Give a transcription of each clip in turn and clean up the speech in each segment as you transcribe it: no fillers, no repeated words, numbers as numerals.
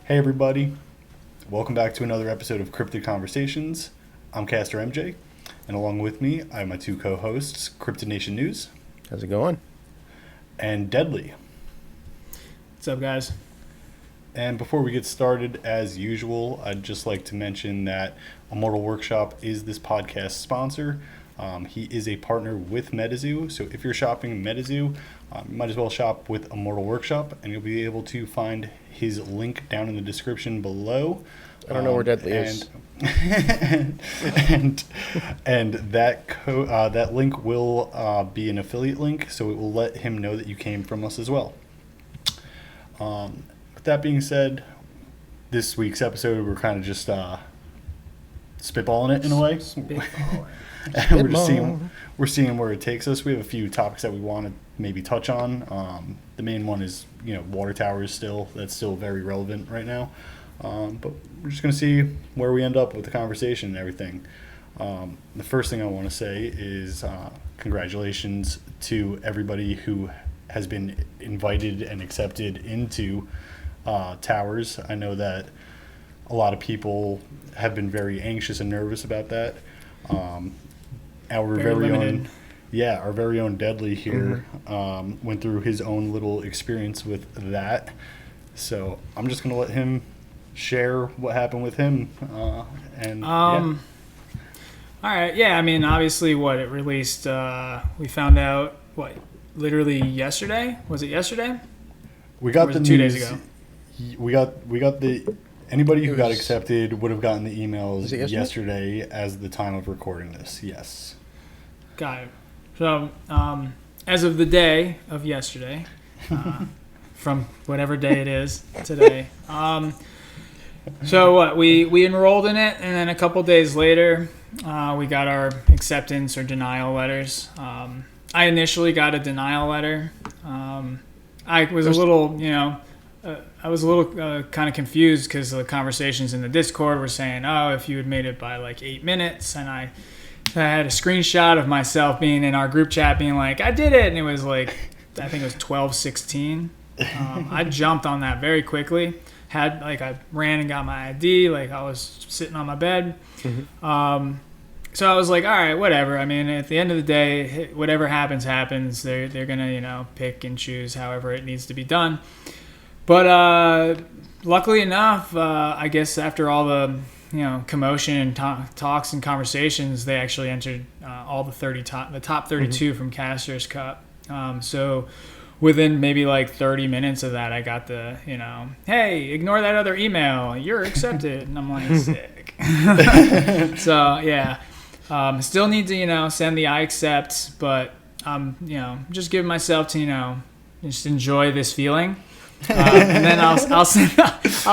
Hey everybody, welcome back to another episode of Cryptid Conversations. I'm Caster MJ, and along with me, I have my two co-hosts, Cryptid Nation News. How's it going? And Deadly. What's up, guys? And before we get started, as usual, I'd just like to mention that Immortal Workshop is this podcast sponsor. He is a partner with Metazoo, so if you're shopping Metazoo, you might as well shop with Immortal Workshop, and you'll be able to find his link down in the description below. I don't know where Deadly is. and that link will be an affiliate link, so it will let him know that you came from us as well. With that being said, this week's episode, we're kind of just spitballing it in a way. And we're seeing where it takes us. We have a few topics that we want to maybe touch on. The main one is, water towers that's still very relevant right now. But we're just going to see where we end up with the conversation and everything. The first thing I want to say is congratulations to everybody who has been invited and accepted into towers. I know that a lot of people have been very anxious and nervous about that. Our very own Deadly here went through his own little experience with that. So I'm just going to let him share what happened with him. All right. Yeah, I mean, obviously it released, we found out, literally yesterday? Was it yesterday? We got the 2 news. days ago? We got the... Anybody who got accepted would have gotten the emails yesterday as the time of recording this. Yes. Got it. So, as of the day of yesterday, from whatever day it is today, we enrolled in it, and then a couple days later, we got our acceptance or denial letters. I initially got a denial letter. I was a little, kind of confused because the conversations in the Discord were saying, oh, if you had made it by 8 minutes, and I had a screenshot of myself being in our group chat being like, I did it, and it was I think it was 12:16. I jumped on that very quickly. I ran and got my ID, I was sitting on my bed. So I was like, all right, whatever. I mean, at the end of the day, whatever happens. They're gonna, pick and choose however it needs to be done. But luckily enough, I guess after all the commotion and talks and conversations, they actually entered all the top 32 from Caster's Cup. So within maybe 30 minutes of that, I got the hey, ignore that other email, you're accepted, and I'm like, sick. So yeah, still need to send the I accept, but just giving myself to just enjoy this feeling. And then I'll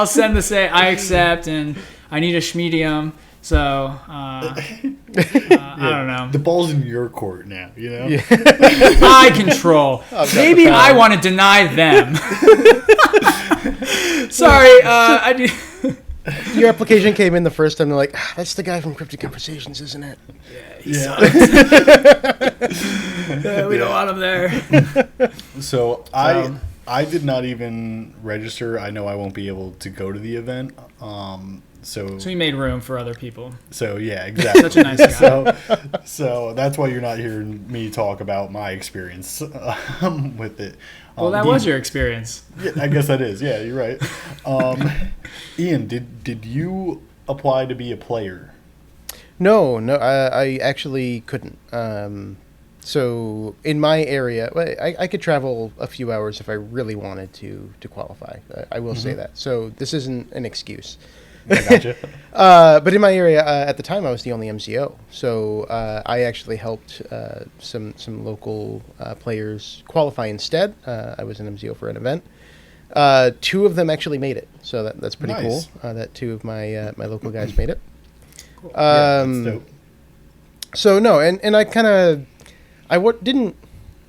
send the say I accept and I need a schmedium. So I don't know. The ball's in your court now. Yeah. I control. Maybe I want to deny them. Sorry, I do. Your application came in the first time. They're like, that's the guy from Cryptid Conversations, isn't it? Yeah, he sucks. We don't want him there. So I did not even register. I know I won't be able to go to the event. So he made room for other people. So yeah, exactly. Such a nice guy. So that's why you're not hearing me talk about my experience with it. Well, that was your experience. Yeah, I guess that is. Yeah, you're right. Ian, did you apply to be a player? No, I actually couldn't. So in my area, I could travel a few hours if I really wanted to qualify. I will say that. So this isn't an excuse. I gotcha. But in my area, at the time, I was the only MCO. So I actually helped some local players qualify instead. I was an MCO for an event. Two of them actually made it. So that's pretty cool. That two of my local guys made it. Cool. That's dope. So no, and I kind of... didn't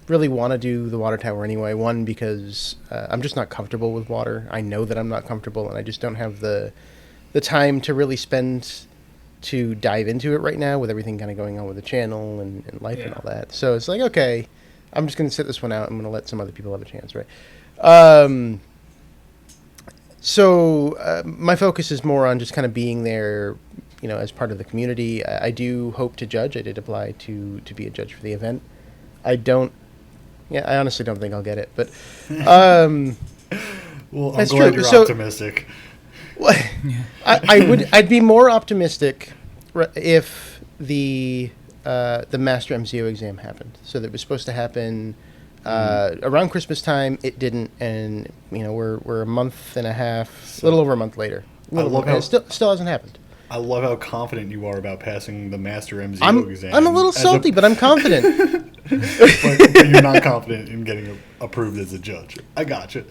really want to do the water tower anyway. One, because I'm just not comfortable with water. I know that I'm not comfortable, and I just don't have the time to really spend to dive into it right now with everything kind of going on with the channel and life and all that. So it's like, okay, I'm just going to sit this one out. I'm going to let some other people have a chance, right? So my focus is more on just kind of being there, as part of the community. I do hope to judge. I did apply to be a judge for the event. I honestly don't think I'll get it, but well, I'm glad you're optimistic. I'd be more optimistic if the Master MCO exam happened. So that was supposed to happen around Christmas time. It didn't, and we're a month and a half, a little over a month later. Still hasn't happened. I love how confident you are about passing the Master MCO exam. I'm a little salty, but I'm confident. but you're not confident in getting approved as a judge. I gotcha.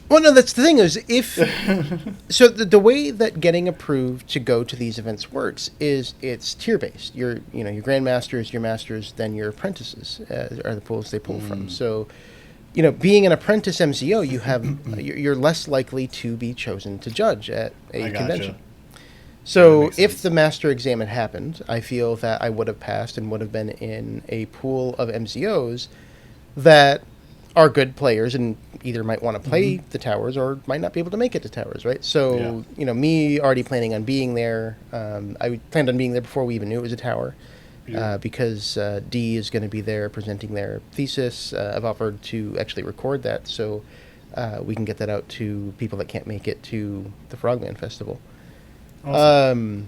Well, no, that's the thing is so the way that getting approved to go to these events works is it's tier based. Your grandmasters, your masters, then your apprentices are the pools they pull from. So, being an apprentice MCO, you're less likely to be chosen to judge at a convention. So if the master exam had happened, I feel that I would have passed and would have been in a pool of MCOs that are good players and either might want to play the towers or might not be able to make it to towers, right? So, me already planning on being there. I planned on being there before we even knew it was a tower because D is going to be there presenting their thesis. I've offered to actually record that so we can get that out to people that can't make it to the Frogman Festival. Awesome.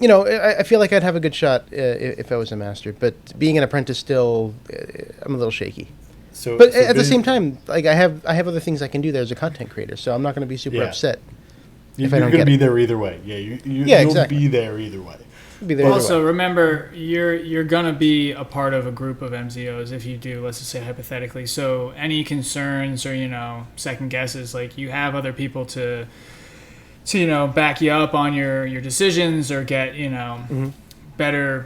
I feel like I'd have a good shot if I was a master, but being an apprentice still, I'm a little shaky. But at the same time, like I have other things I can do there as a content creator, so I'm not going to be super upset if I don't get it. You're going to be there either way. You'll exactly. be there either way. Also, remember, you're going to be a part of a group of MCOs if you do, let's just say hypothetically. So any concerns or, second guesses, like you have other people to back you up on your decisions or get, better,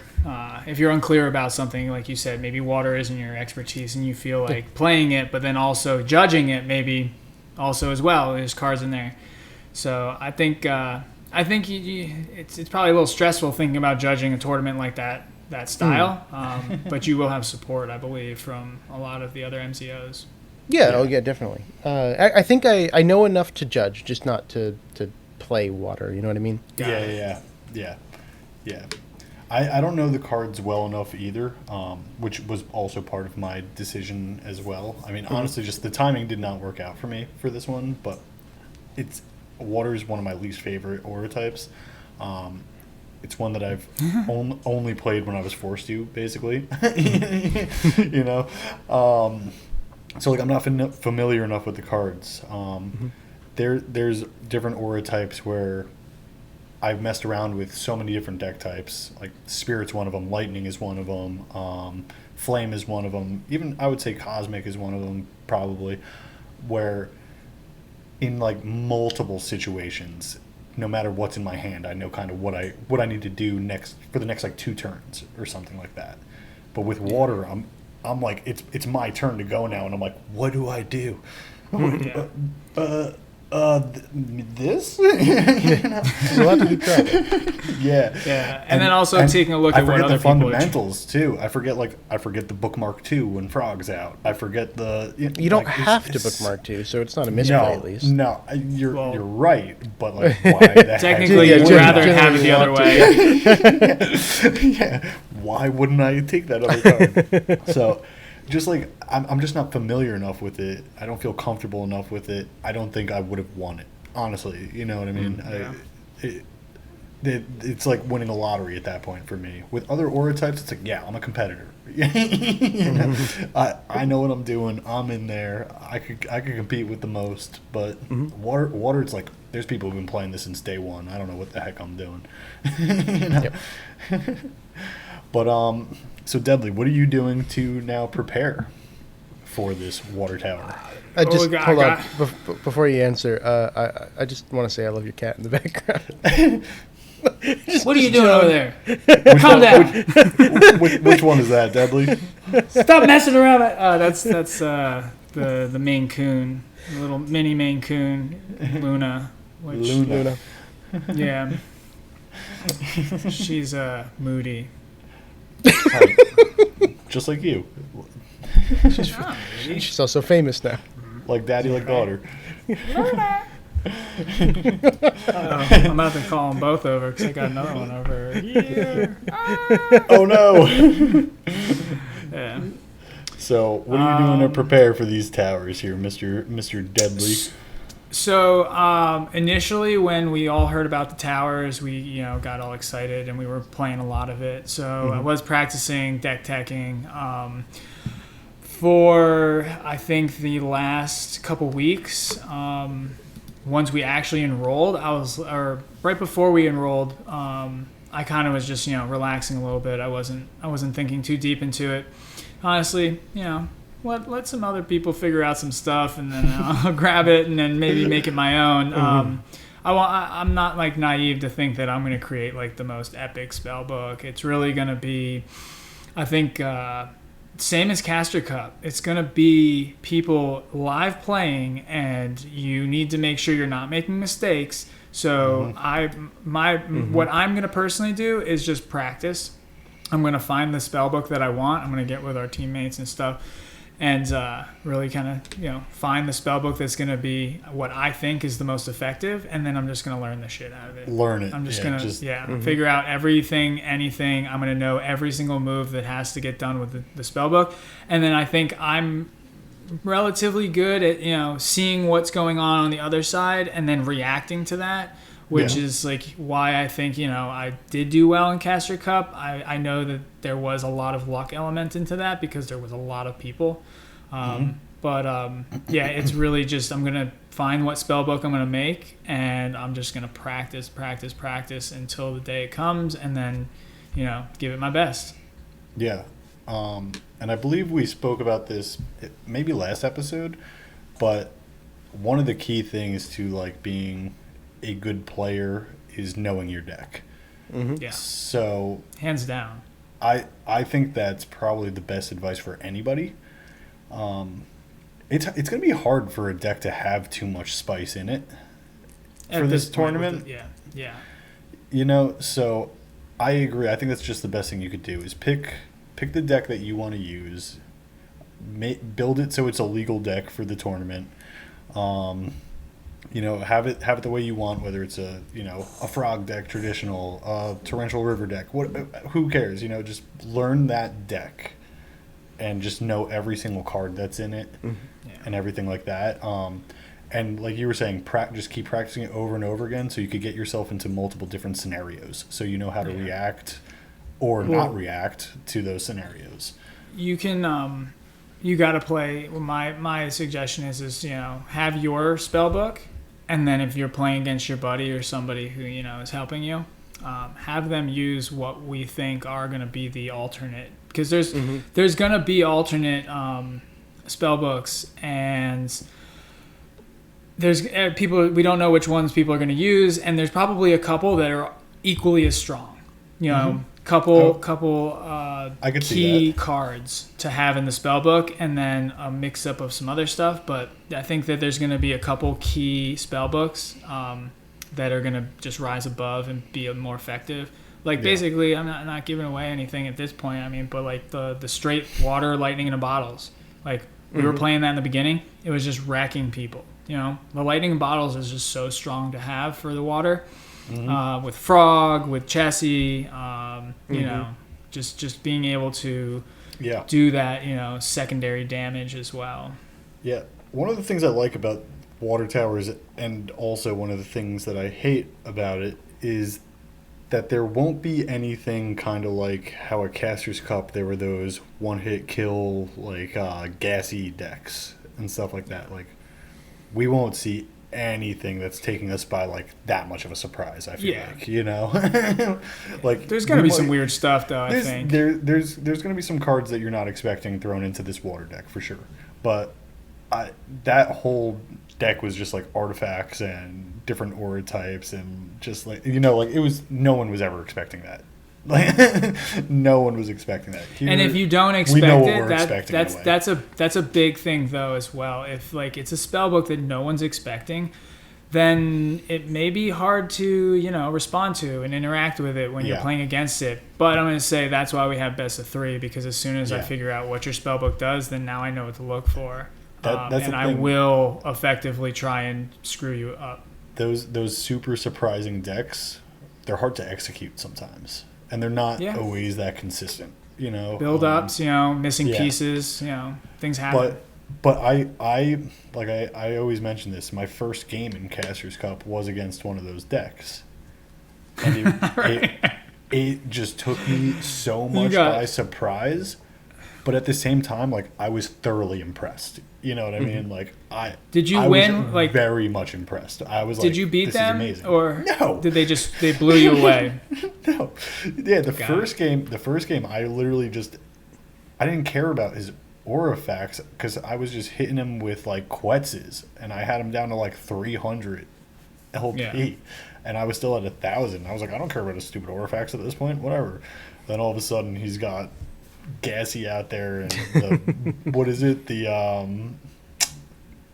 if you're unclear about something, like you said, maybe water isn't your expertise and you feel like playing it, but then also judging it maybe also as well. There's cards in there. So I think it's probably a little stressful thinking about judging a tournament like that style, but you will have support, I believe, from a lot of the other MCOs. Yeah, definitely. I think I know enough to judge, just not to play water, you know what I mean? Yeah. I don't know the cards well enough either, which was also part of my decision as well. I mean, honestly, just the timing did not work out for me for this one, but water is one of my least favorite aura types. It's one that I've only played when I was forced to, basically. So like I'm not familiar enough with the cards. There's different aura types where I've messed around with so many different deck types. Like Spirit's one of them, Lightning is one of them, Flame is one of them. Even I would say Cosmic is one of them, probably. Where in like multiple situations, no matter what's in my hand, I know kind of what I need to do next for the next like 2 turns or something like that. But with water, I'm like it's my turn to go now, and I'm like, what do I do? This? There's a lot to keep track of. Yeah. And then also taking a look at what other people fundamentals too. I forget the bookmark 2 when Frog's out. I forget the. You don't have to bookmark 2, so it's not a misplay at least. No, you're right, but like why? Technically, you'd rather have it the other way. Yeah. Why wouldn't I take that other card? So. Just like I'm just not familiar enough with it. I don't feel comfortable enough with it. I don't think I would have won it, honestly. You know what I mean? It's like winning a lottery at that point for me. With other aura types, it's like, yeah, I'm a competitor. I know what I'm doing. I'm in there. I could compete with the most. But water, it's like there's people who've been playing this since day one. I don't know what the heck I'm doing. But so Deadly, what are you doing to now prepare for this water tower? Hold on. Before you answer, I just want to say I love your cat in the background. What are you doing over there? Calm down. Which one is that, Deadly? Stop messing around. That's the Maine Coon, the little mini Maine Coon, Luna. Luna. Yeah. She's moody. Just like you. She's also famous now. Like daddy, like daughter. I'm about to call them both over because I got another one over here. Oh no! Yeah. So, what are you doing to prepare for these towers here, Mr. Deadly? So initially, when we all heard about the towers, we got all excited and we were playing a lot of it. So I was practicing deck teching for I think the last couple weeks. Once we actually enrolled, right before we enrolled, I kind of was just relaxing a little bit. I wasn't thinking too deep into it. Honestly, let some other people figure out some stuff, and then I'll grab it and then maybe make it my own. I'm not like naive to think that I'm going to create like the most epic spell book. It's really going to be, I think, same as Caster Cup. It's going to be people live playing, and you need to make sure you're not making mistakes. So what I'm going to personally do is just practice. I'm going to find the spell book that I want. I'm going to get with our teammates and stuff and really kind of, find the spell book that's going to be what I think is the most effective. And then I'm just going to learn the shit out of it. Learn it. I'm just going to figure out everything, anything. I'm going to know every single move that has to get done with the spell book. And then I think I'm relatively good at, seeing what's going on the other side and then reacting to that. Which is like why I think, I did do well in Caster Cup. I know that there was a lot of luck element into that because there was a lot of people. But it's really just I'm going to find what spellbook I'm going to make, and I'm just going to practice until the day it comes, and then, give it my best. Yeah. And I believe we spoke about this maybe last episode, but one of the key things to like being a good player is knowing your deck. Yeah. So hands down, I think that's probably the best advice for anybody. It's going to be hard for a deck to have too much spice in it for this tournament. Yeah. So I agree. I think that's just the best thing you could do is pick the deck that you want to use, build it so it's a legal deck for the tournament. Have it the way you want, whether it's a frog deck, traditional, torrential river deck. Who cares? Just learn that deck and just know every single card that's in it and everything like that. And like you were saying, just keep practicing it over and over again so you could get yourself into multiple different scenarios so you know how to react or not react to those scenarios. You can you got to play. My suggestion is have your spell book. And then if you're playing against your buddy or somebody who, is helping you, have them use what we think are going to be the alternate. Because there's going to be alternate spell books, and there's people, we don't know which ones people are going to use, and there's probably a couple that are equally as strong. Couple I could key cards to have in the spell book, and then a mix up of some other stuff. But I think that there's going to be a couple key spell books that are going to just rise above and be more effective. Like basically, I'm not giving away anything at this point. I mean, but like the straight water lightning in the bottles. Like we were playing that in the beginning. It was just wrecking people. The lightning in bottles is just so strong to have for the water. With Frog, with Chessie, just being able to do that, secondary damage as well. Yeah. One of the things I like about water towers, and also one of the things that I hate about it, is that there won't be anything kind of like how a Caster's Cup, there were those one-hit kill, like gassy decks and stuff like that. Like, we won't see anything that's taking us by like that much of a surprise. I feel like like there's gonna be some weird stuff though. I think there's gonna be some cards that you're not expecting thrown into this water deck for sure. But that whole deck was just like artifacts and different aura types and just like it was no one was ever expecting that. Like no one was expecting that. Here, and if you don't expect it, that's a big thing though as well. If like it's a spell book that no one's expecting, then it may be hard to, respond to and interact with it when you're playing against it. But I'm going to say that's why we have best of 3, because as soon as I figure out what your spellbook does, then now I know what to look for. And I will effectively try and screw you up. Those super surprising decks, they're hard to execute sometimes. And they're not always that consistent, Build-ups, missing pieces, things happen. But I always mention this. My first game in Caster's Cup was against one of those decks, and it just took me so much by surprise. But at the same time, I was thoroughly impressed. You know what I mean? Did you win? Was very much impressed. I was. Did you beat them? Amazing. Or no? Did they blew you away? No. Yeah, the first game, I literally I didn't care about his aura facts because I was just hitting him with Quetzes, and I had him down to 300 LP, and I was still at 1,000. I was like, I don't care about his stupid aura facts at this point, whatever. Then all of a sudden he's got Gassy out there, and what is it,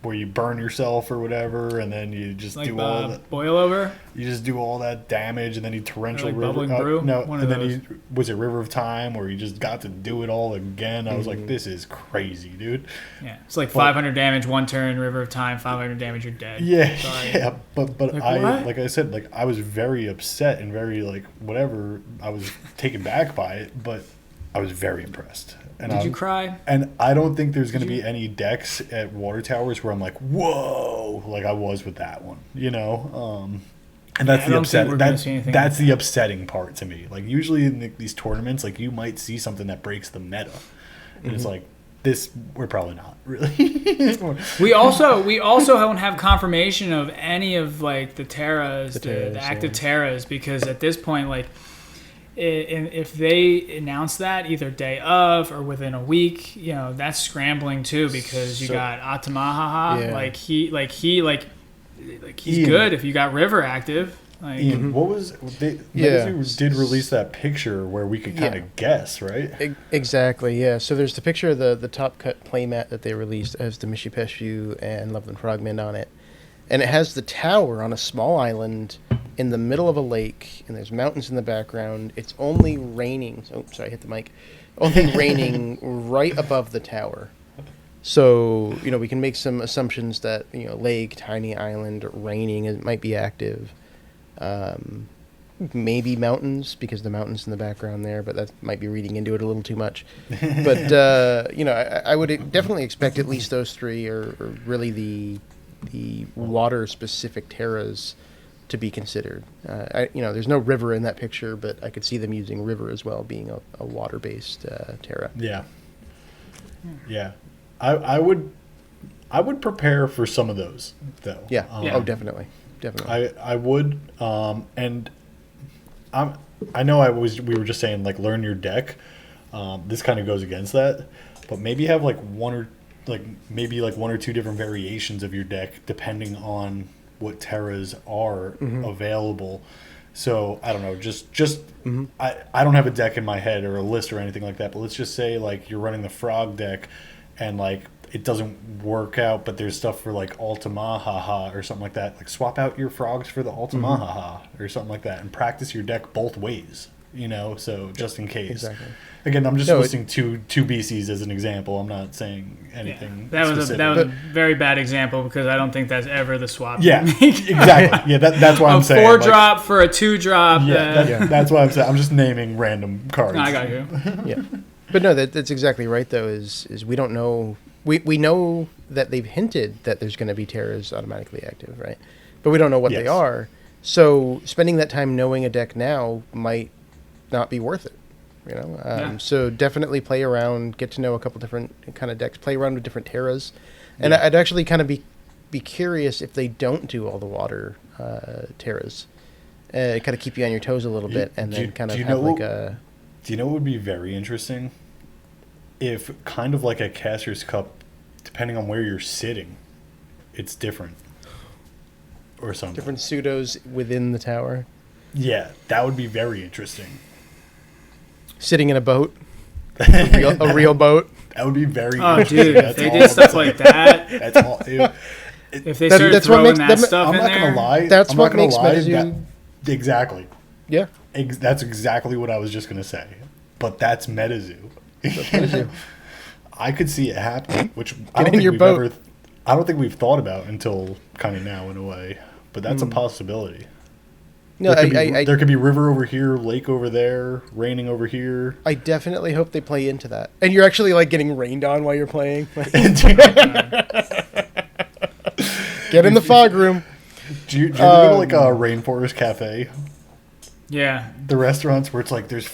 where you burn yourself or whatever, and then you just do all that boil over. You just do all that damage, and then you torrential river. Bubbling brew. No, One and of then those. Was it River of Time, where you just got to do it all again. I was like, this is crazy, dude. Yeah, it's 500 damage one turn. River of Time, 500 damage, you're dead. Yeah, Sorry. yeah. But what? I said, I was very upset and very whatever. I was taken back by it, but I was very impressed. And Did you cry? And I don't think there's going to be any decks at Water Towers where I'm like, whoa, like I was with that one, And that's the upsetting. That's the upsetting part to me. Usually in these tournaments, you might see something that breaks the meta, and it's this. We're probably not really. we also don't have confirmation of any of the Terras, the active Terras, because at this point, if they announce that either day of or within a week, that's scrambling too, because you got Atamahaha, he's Ian, good if you got River active. Ian, what was Metazoo did release that picture where we could kind of guess, right? Exactly, yeah. So there's the picture of the top cut playmat that they released. It has the Mishipeshu and Loveland Frogman on it, and it has the tower on a small island in the middle of a lake, and there's mountains in the background. It's only raining. Oh, sorry, I hit the mic. Only raining right above the tower. So, we can make some assumptions that, lake, tiny island, raining, it might be active. Maybe mountains, because the mountains in the background there, but that might be reading into it a little too much. But, I would definitely expect at least those three are really the water-specific terras to be considered. There's no river in that picture, but I could see them using river as well, being a water-based terra. Yeah. Yeah. I would prepare for some of those, though. Yeah. Oh, definitely. I would. And I know we were just saying learn your deck. This kind of goes against that, but maybe have one or two different variations of your deck depending on what terras are available. So I don't know, I don't have a deck in my head or a list or anything like that, but let's just say you're running the frog deck and it doesn't work out, but there's stuff for Altamahaha or something like that. Swap out your frogs for the Altamahaha or something like that and practice your deck both ways, so just in case. Exactly. Again, I'm just listing two BCs as an example. I'm not saying anything. That was a very bad example, because I don't think that's ever the swap. Yeah, exactly. Yeah, that's why I'm saying a 4-drop for a 2-drop. That's why I'm saying. I'm just naming random cards. I got you. Yeah, but no, that's exactly right. Though is we don't know. We know that they've hinted that there's going to be terras automatically active, right? But we don't know what they are. So spending that time knowing a deck now might not be worth it. So definitely play around, get to know a couple different kind of decks, play around with different terras, and I'd actually kind of be curious if they don't do all the water terras, kind of keep you on your toes a little bit, and then kind of have a. Do you know what would be very interesting? If kind of like a Caster's Cup, depending on where you're sitting, it's different, or something. Different pseudos within the tower. Yeah, that would be very interesting. Sitting in a boat, a real boat. That would be very. Oh, dude, if they did stuff like that. That's all. Dude. if they start that's what throwing makes that them- stuff I'm in not there, gonna lie. That's I'm what not gonna makes lie, Metazoo. exactly. Yeah. That's exactly what I was just gonna say. But that's Metazoo. Metazoo. I could see it happening, which Get in your boat. I don't think we've thought about until kind of now in a way. But that's a possibility. No, There could be river over here, lake over there, raining over here. I definitely hope they play into that. And you're actually like getting rained on while you're playing. Get in the fog room. Do you ever go to like a rainforest cafe? yeah, The restaurants where it's like there's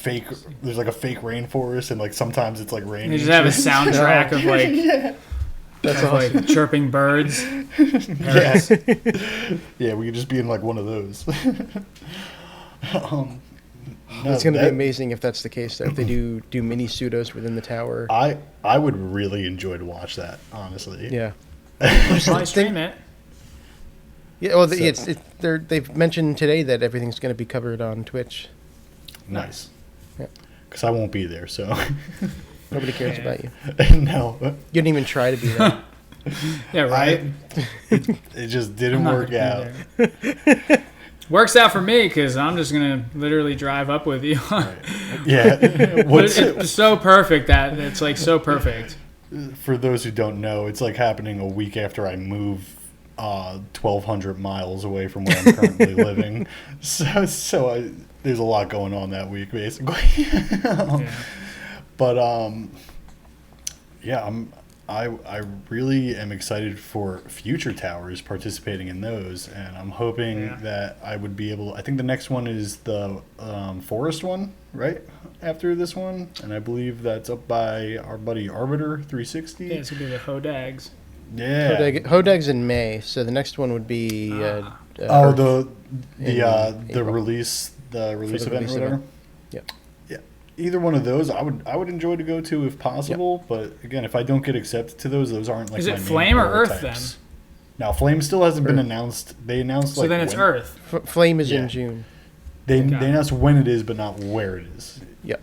like a fake rainforest and like sometimes it's like raining. they just have a soundtrack of like That's of awesome. like chirping birds. Yeah. Yeah, we could just be in like one of those. No, It's going to be amazing if that's the case. Though. If they do mini pseudos within the tower. I would really enjoy to watch that, honestly. Yeah. Probably stream it. Yeah. Well, So- they've mentioned today that everything's going to be covered on Twitch. Nice. Yeah. Because I won't be there, so. Nobody cares about you. No. You didn't even try to be there. Yeah, right. It just didn't I'm not work gonna out. be there. Works out for me because I'm just gonna literally drive up with you. Yeah. But it's so perfect that it's like so perfect. For those who don't know, it's like happening a week after I move 1,200 miles away from where I'm currently living. So there's a lot going on that week, basically. Yeah. But yeah, I really am excited for future towers participating in those, and I'm hoping that I would be able. I think the next one is the forest one, right after this one, and I believe that's up by our buddy Arbiter 360. Yeah, it's gonna be the Hodags. Yeah. Hodeg's in May, so the next one would be. The April. release event release or whatever. event. Yep. Yeah. Either one of those, I would enjoy to go to if possible. But again, if I don't get accepted to those aren't like. Is my it main Flame or Earth prototypes. Now, Flame still hasn't been Earth. announced. They announced So like then it's when- Earth. Flame is Yeah. in June. They Got it. announced when it is, but not where it is. Yep.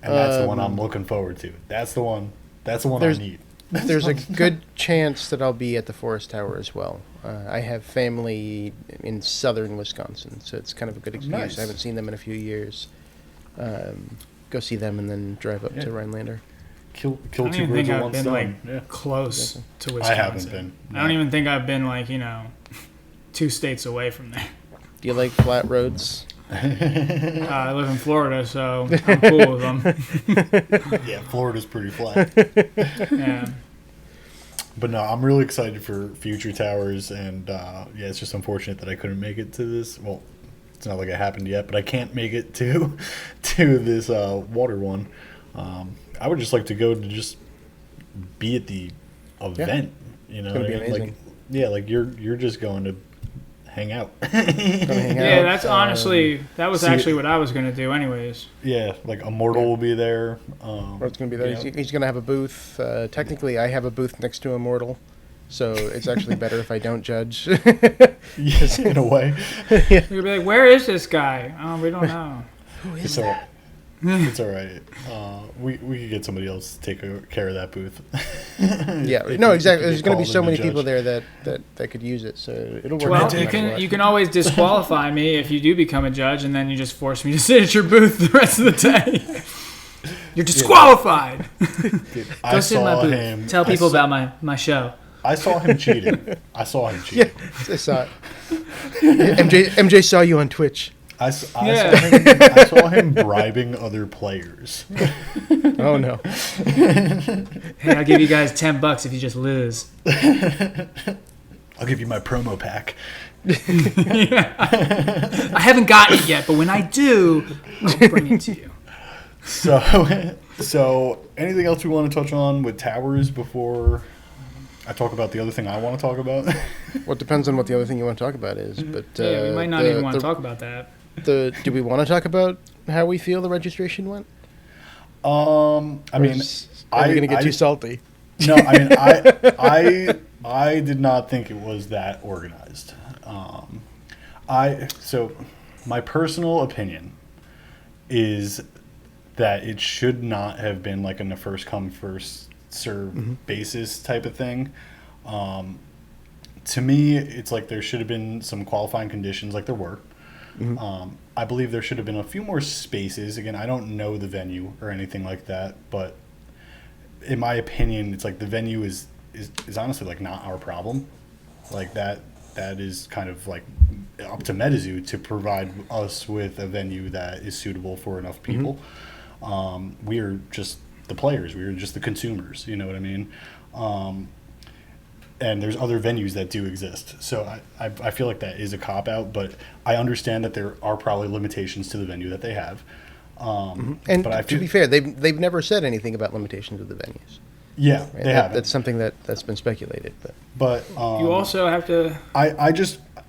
And that's the one I'm looking forward to. That's the one. That's the one I There's- need. There's a good chance that I'll be at the Forest Tower as well. I have family in southern Wisconsin, so it's kind of a good excuse. Nice. I haven't seen them in a few years. Go see them and then drive up Yeah. to Rhinelander. Kill I two don't even birds think with I've one been stone. like Yeah. close to Wisconsin. I haven't been. I don't even think I've been like 2 states away from there. Do you like flat roads? I live in Florida, so I'm cool with them. Yeah, Florida's pretty flat. Yeah. But no, I'm really excited for future towers, and yeah, it's just unfortunate that I couldn't make it to this. Well, it's not like it happened yet, but I can't make it to this water one. I would just like to go to just be at the event. You know, gonna what be I mean? amazing. Like, yeah, like you're just going to hang out. Hang Yeah, out, that's honestly that was see- actually what I was gonna do, anyways. Yeah, like Immortal will be there. Or it's going to be there. Yeah. He's going to have a booth. Technically, I have a booth next to Immortal, so it's actually better if I don't judge. Yes, in a way. You're gonna be like, "Where is this guy?" Oh, we don't know. Who It's all right. It's all right. We could get somebody else to take care of that booth. Yeah, If no, you- exactly. if you There's going to be call so them many to people judge. there that could use it, so it'll work. Well, out no you matter can what. you can always disqualify me if you do become a judge, and then you just force me to sit at your booth the rest of the day. You're disqualified. Dude, Go I sit in my saw booth. him. Tell I people saw- about my show. I saw him cheating. I saw him Yeah, cheating. I saw it. MJ saw you on Twitch. I saw Yeah. him, I saw him bribing other players. Oh no. Hey, I'll give you guys $10 if you just lose. I'll give you my promo pack. I haven't gotten it yet, but when I do, I'll bring it to you. So anything else we want to touch on with towers before I talk about the other thing I want to talk about? Well, it depends on what the other thing you want to talk about is. But Yeah, we might not even want to talk about that. Do we want to talk about how we feel the registration went? I mean, are we going to get I- too salty? No, I mean, I did not think it was that organized. So my personal opinion is that it should not have been like in a first come first serve basis type of thing. to me, it's like there should have been some qualifying conditions, like there were. I believe there should have been a few more spaces. Again, I don't know the venue or anything like that, but in my opinion, it's like the venue is honestly like not our problem. Like that is kind of like up to Metazoo to provide us with a venue that is suitable for enough people. We are just the players. We are just the consumers. You know what I mean? And there's other venues that do exist. So I feel like that is a cop-out, but I understand that there are probably limitations to the venue that they have. And but to be fair, they've never said anything about limitations of the venues. Yeah, right? they haven't. That's something that's been speculated. But you also have to...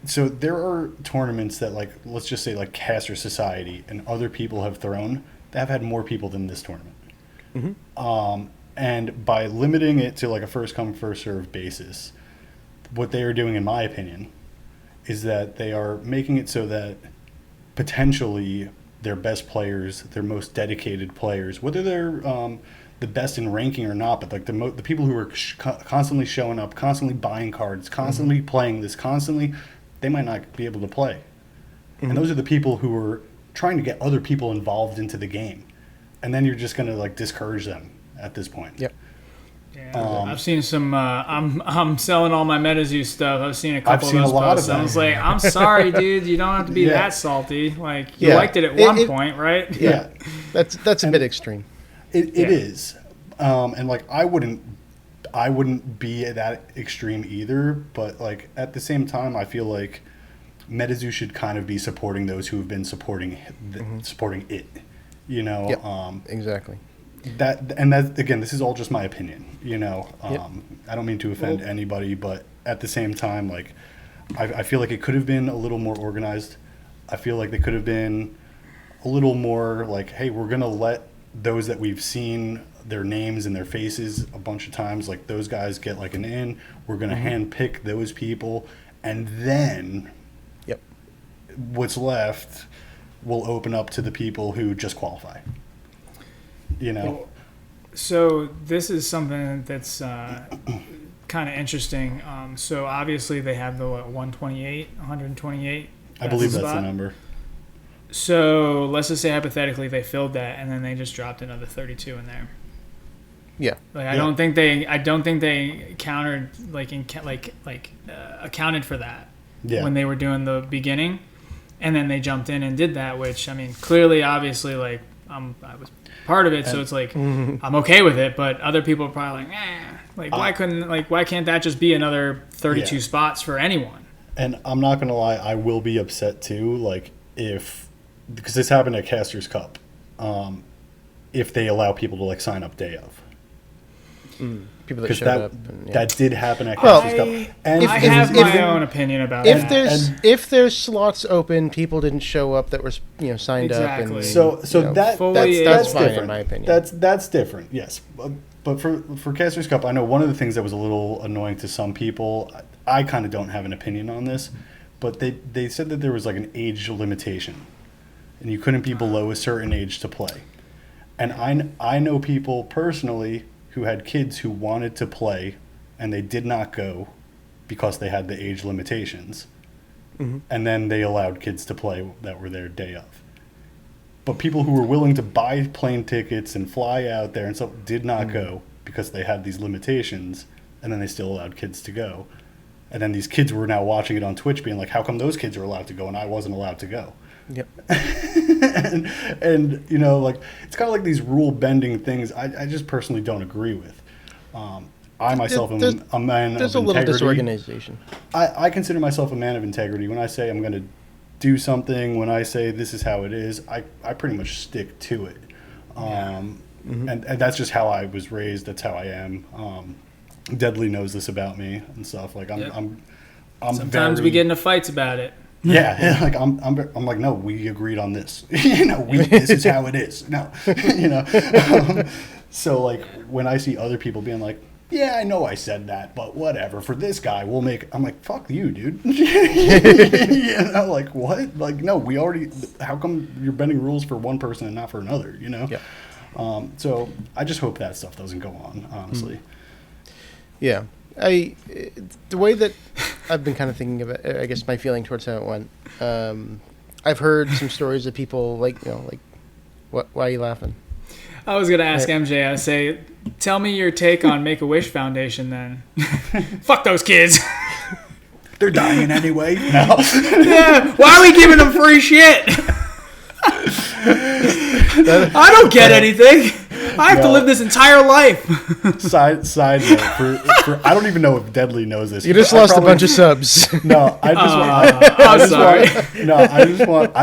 So there are tournaments that, like, let's just say like Caster Society and other people have thrown that have had more people than this tournament. And by limiting it to like a first come first serve basis, what they are doing, in my opinion, is that they are making it so that potentially their best players, their most dedicated players, whether they're the best in ranking or not, but like the people who are constantly showing up, constantly buying cards, constantly playing this, constantly, they might not be able to play. And those are the people who are trying to get other people involved into the game. And then you're just going to like discourage them at this point. Yep. Yeah, I've seen some. I'm selling all my Metazoo stuff. I've seen a couple of those posts. I was like, I'm sorry, dude. You don't have to be that salty. Like you liked it at one point, right? Yeah, that's a bit extreme. It is, and like I wouldn't be at that extreme either. But like at the same time, I feel like Metazoo should kind of be supporting those who have been supporting it. You know. Yep. Exactly. That again, this is all just my opinion, you know. I don't mean to offend anybody, but at the same time, like I feel like it could have been a little more organized. I feel like they could have been a little more like, hey, we're gonna let those that we've seen their names and their faces a bunch of times, like those guys get like an in. We're gonna hand pick those people, and then what's left will open up to the people who just qualify. You know, so this is something that's kind of interesting. So obviously they have the 128. I believe that's the number. So let's just say hypothetically they filled that, and then they just dropped another 32 in there. Yeah, like I don't think they countered accounted for that when they were doing the beginning, and then they jumped in and did that. Which I mean, clearly, obviously, like I was part of it, so it's like I'm okay with it, but other people are probably like, why can't that just be another 32 spots for anyone? And I'm not gonna lie, I will be upset too, like because this happened at Casters Cup, if they allow people to like sign up day of. People that showed up. That did happen at Casters Cup. And I have my own opinion about it. If there's slots open, people didn't show up that were signed up. And, that's fine different. In my opinion. That's different. Yes, but for Casters Cup, I know one of the things that was a little annoying to some people. I kind of don't have an opinion on this, but they said that there was like an age limitation, and you couldn't be below a certain age to play. And I know people personally who had kids who wanted to play and they did not go because they had the age limitations. And then they allowed kids to play that were there day of. But people who were willing to buy plane tickets and fly out there and stuff did not go because they had these limitations, and then they still allowed kids to go. And then these kids were now watching it on Twitch being like, how come those kids are allowed to go and I wasn't allowed to go? Yep. and you know, like it's kind of like these rule bending things. I just personally don't agree with. I myself am a man of integrity. There's a little disorganization. I consider myself a man of integrity. When I say I'm going to do something, when I say this is how it is, I pretty much stick to it. And that's just how I was raised. That's how I am. Deadly knows this about me and stuff. Like I'm sometimes we get into fights about it. Yeah, like I'm like, no, we agreed on this. This is how it is. No, so like when I see other people being like, yeah, I know I said that, but whatever. For this guy, we'll make. I'm like, fuck you, dude. Like what? Like no, we already. How come you're bending rules for one person and not for another? Yeah. So I just hope that stuff doesn't go on. Honestly. Yeah. The way that I've been kind of thinking of it. I guess my feeling towards how it went. I've heard some stories of people like what? Why are you laughing? I was gonna ask MJ. I say, tell me your take on Make-A-Wish Foundation. Then, fuck those kids. They're dying anyway. No. Yeah. Why are we giving them free shit? I don't get anything. I have to live this entire life. Side note, for I don't even know if Deadly knows this. You just lost a bunch of subs. No, I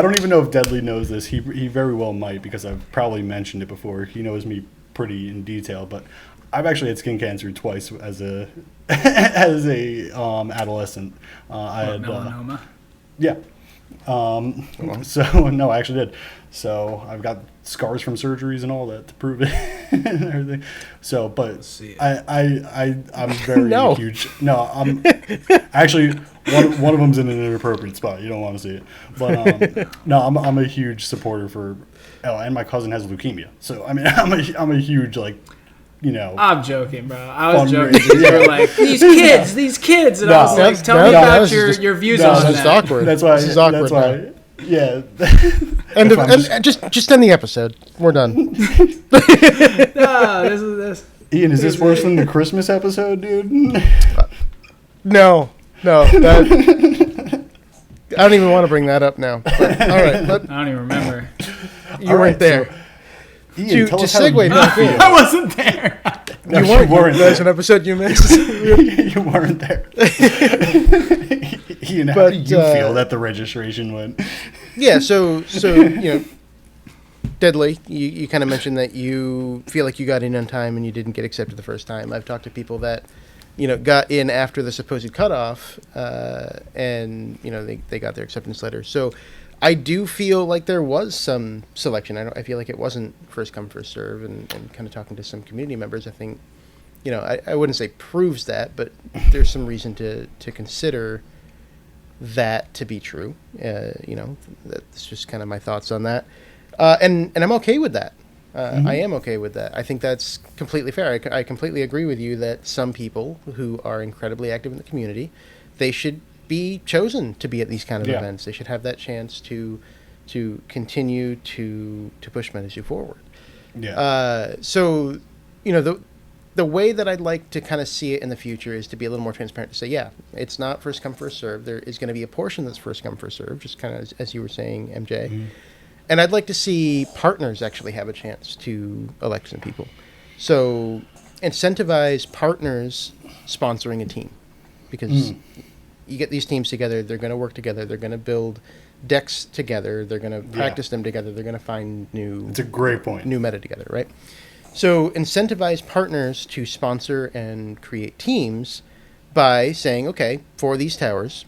don't even know if Deadly knows this. He very well might, because I've probably mentioned it before. He knows me pretty in detail, but I've actually had skin cancer twice as a adolescent. I had melanoma. Yeah. So no, I actually did. So I've got scars from surgeries and all that to prove it and everything. So, but I'm very No. huge. No, I'm actually one of them's in an inappropriate spot. You don't want to see it. But no, I'm a huge supporter for. Oh, and my cousin has leukemia. So I mean, I'm a huge I'm joking, bro. I was joking. You were like, these kids. And I was like, tell me about your views on This is that. awkward. That's why. This is awkward. That's why. Yeah. And just end the episode. We're done. No, this. Ian, is this worse than the Christmas episode, dude? No. That, I don't even want to bring that up now. But, all right. I don't even remember. You weren't there. So, Ian, tell to us how segue you back in. feel. I wasn't there. No, You weren't. there. That's an episode you missed. You weren't there. Ian, how do you feel that the registration went? Yeah, so Deadly, you kind of mentioned that you feel like you got in on time and you didn't get accepted the first time. I've talked to people that, got in after the supposed cutoff, and, they got their acceptance letter. So I do feel like there was some selection. I feel like it wasn't first come, first serve, and kind of talking to some community members, I think, I wouldn't say proves that, but there's some reason to consider that to be true. That's just kind of my thoughts on that. And I'm okay with that. I am okay with that. I think that's completely fair. I completely agree with you that some people who are incredibly active in the community, they should be chosen to be at these kind of events. They should have that chance to continue to push Metazoo forward. Yeah. So, the way that I'd like to kind of see it in the future is to be a little more transparent, to say, yeah, it's not first come, first serve. There is going to be a portion that's first come, first serve, just kind of as you were saying, MJ. Mm-hmm. And I'd like to see partners actually have a chance to elect some people. So incentivize partners sponsoring a team, because you get these teams together, they're going to work together, they're going to build decks together, they're going to practice them together, they're going to find new... It's a great point. New meta together, right? So incentivize partners to sponsor and create teams by saying, okay, for these towers,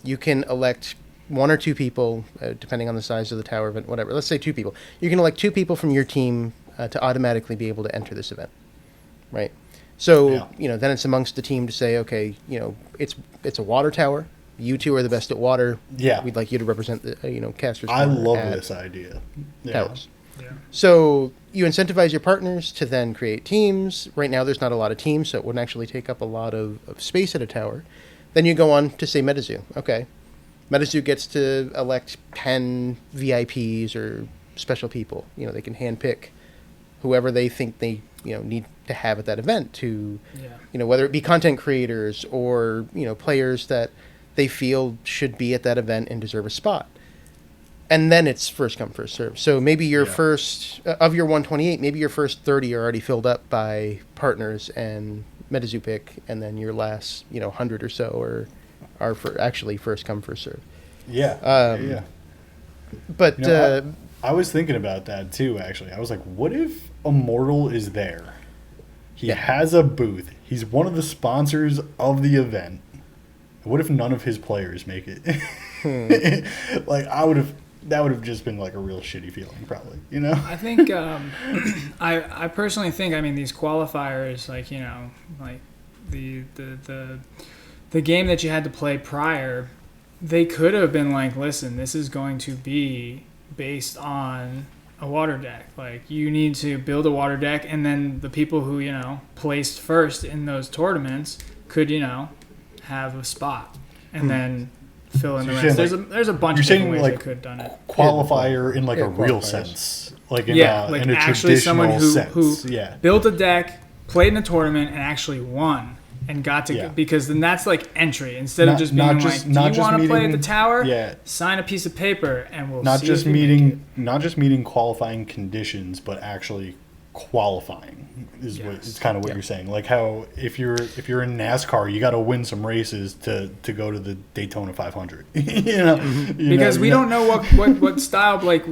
you can elect one or two people, depending on the size of the tower event, whatever. Let's say 2 people. You can elect 2 people from your team to automatically be able to enter this event, right? So, then it's amongst the team to say, okay, it's a water tower. You 2 are the best at water. Yeah. We'd like you to represent the casters. I love this idea. Towers. Yeah. So you incentivize your partners to then create teams. Right now, there's not a lot of teams, so it wouldn't actually take up a lot of space at a tower. Then you go on to say Metazoo. Okay, Metazoo gets to elect 10 VIPs or special people. They can handpick whoever they think they need to have at that event to, whether it be content creators or players that they feel should be at that event and deserve a spot. And then it's first come, first serve. So maybe your first, of your 128, maybe your first 30 are already filled up by partners and Metazoo pick, and then your last, 100 or so are for actually first come, first serve. Yeah. But I was thinking about that too, actually. I was like, what if Immortal is there? He has a booth. He's one of the sponsors of the event. What if none of his players make it? That would have just been like a real shitty feeling, probably. I think I personally think, these qualifiers, like the game that you had to play prior, they could have been like, listen, this is going to be based on a water deck. Like, you need to build a water deck, and then the people who placed first in those tournaments could have a spot. and then fill in So the you're rest. saying, There's a bunch you're of different saying, ways like, I could have done it. qualifier in like Yeah, a real qualifiers. sense, like in Yeah, a, like in a actually someone traditional who sense. Yeah. built a deck, played in a tournament, and actually won. And got to Yeah. because then that's like entry instead of Not- just not being just- like, not do you just want to play at the meeting- tower? Yeah. Sign a piece of paper and we'll Not see just if you make it. meeting, not just meeting qualifying conditions, but actually qualifying is what Yes. it's kind of what you're saying. Like how if you're in NASCAR, you got to win some races to go to the Daytona 500. You know, Because we don't know what style, like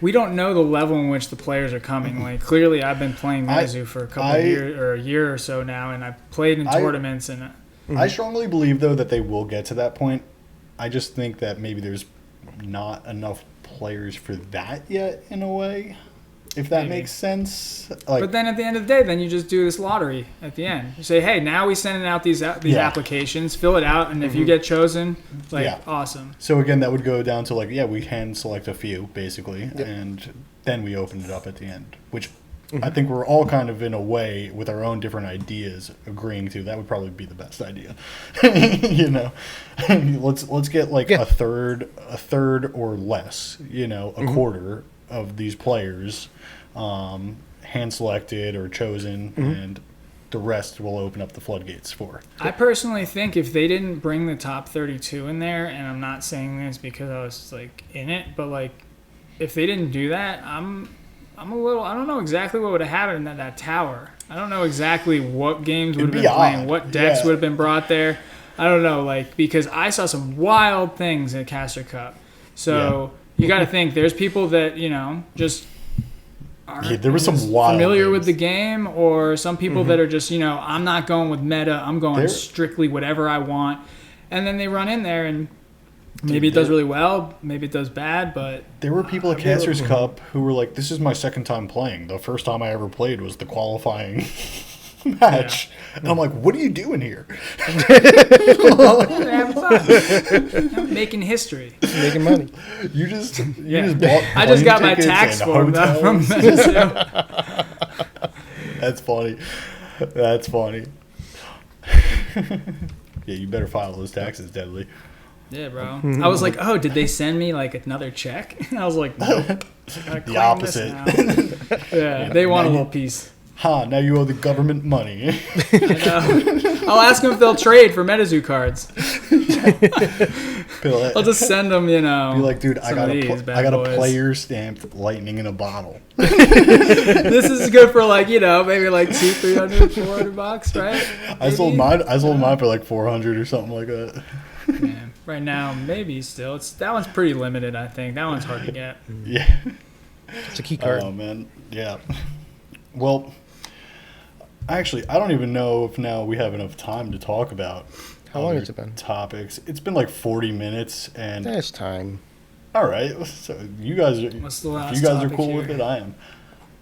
we don't know the level in which the players are coming. Like clearly, I've been playing Metazoo for a couple of years or a year or so now, and I've played in tournaments. And I strongly believe though that they will get to that point. I just think that maybe there's not enough players for that yet, in a way. If that Maybe. makes sense. Like, but then at the end of the day, then you just do this lottery at the end. You say, hey, now we sending out these applications, fill it out, and if you get chosen, like Yeah. awesome. so again, that would go down to like, we hand select a few basically, and then we open it up at the end, which I think we're all kind of in a way with our own different ideas agreeing to. That would probably be the best idea. You know, let's get like a third or less. You know, a quarter of these players, hand selected or chosen, and the rest will open up the floodgates for. I personally think if they didn't bring the top 32 in there, and I'm not saying this because I was like in it, but like if they didn't do that, I'm a little. I don't know exactly what would have happened in that tower. I don't know exactly what games would have It'd been be playing, odd. what decks Yeah. would have been brought there. I don't know, like because I saw some wild things at Caster Cup. So you got to think there's people that just aren't There was some as wild familiar things. with the game, or some people that are just I'm not going with meta. I'm going There- strictly whatever I want, and then they run in there and. Maybe it does really well, maybe it does bad, but There were people at Casters Cup who were like, "This is my second time playing. The first time I ever played was the qualifying match." And I'm like, "What are you doing here?" having fun. I'm making history. Making money. You just Yeah. bought I just plane got my tickets tax and form though from hotels. Metazoo. That's funny. That's funny. Yeah, you better file those taxes, Deadly. Yeah, bro. I was like, oh, did they send me like another check? I was like, nope. Gotta claim opposite. this now. Yeah, they want a little piece. Ha, now you owe the government money. I know. I'll ask them if they'll trade for Metazoo cards. Be like, I'll just send them, be like, dude, I some got of a these bad I got a boys. player stamped lightning in a bottle. This is good for like, maybe like $200, $300, $400, right? I sold Maybe? mine for like 400 or something like that. Yeah. Right now, maybe still. That one's pretty limited, I think. That one's hard to get. Yeah. It's a key card. Oh man, yeah. Well, actually, I don't even know if now we have enough time to talk about How long other has it been? topics. It's been like 40 minutes, and There's time. all right. So you guys are, What's the if last you guys are topic cool here? with it, I am.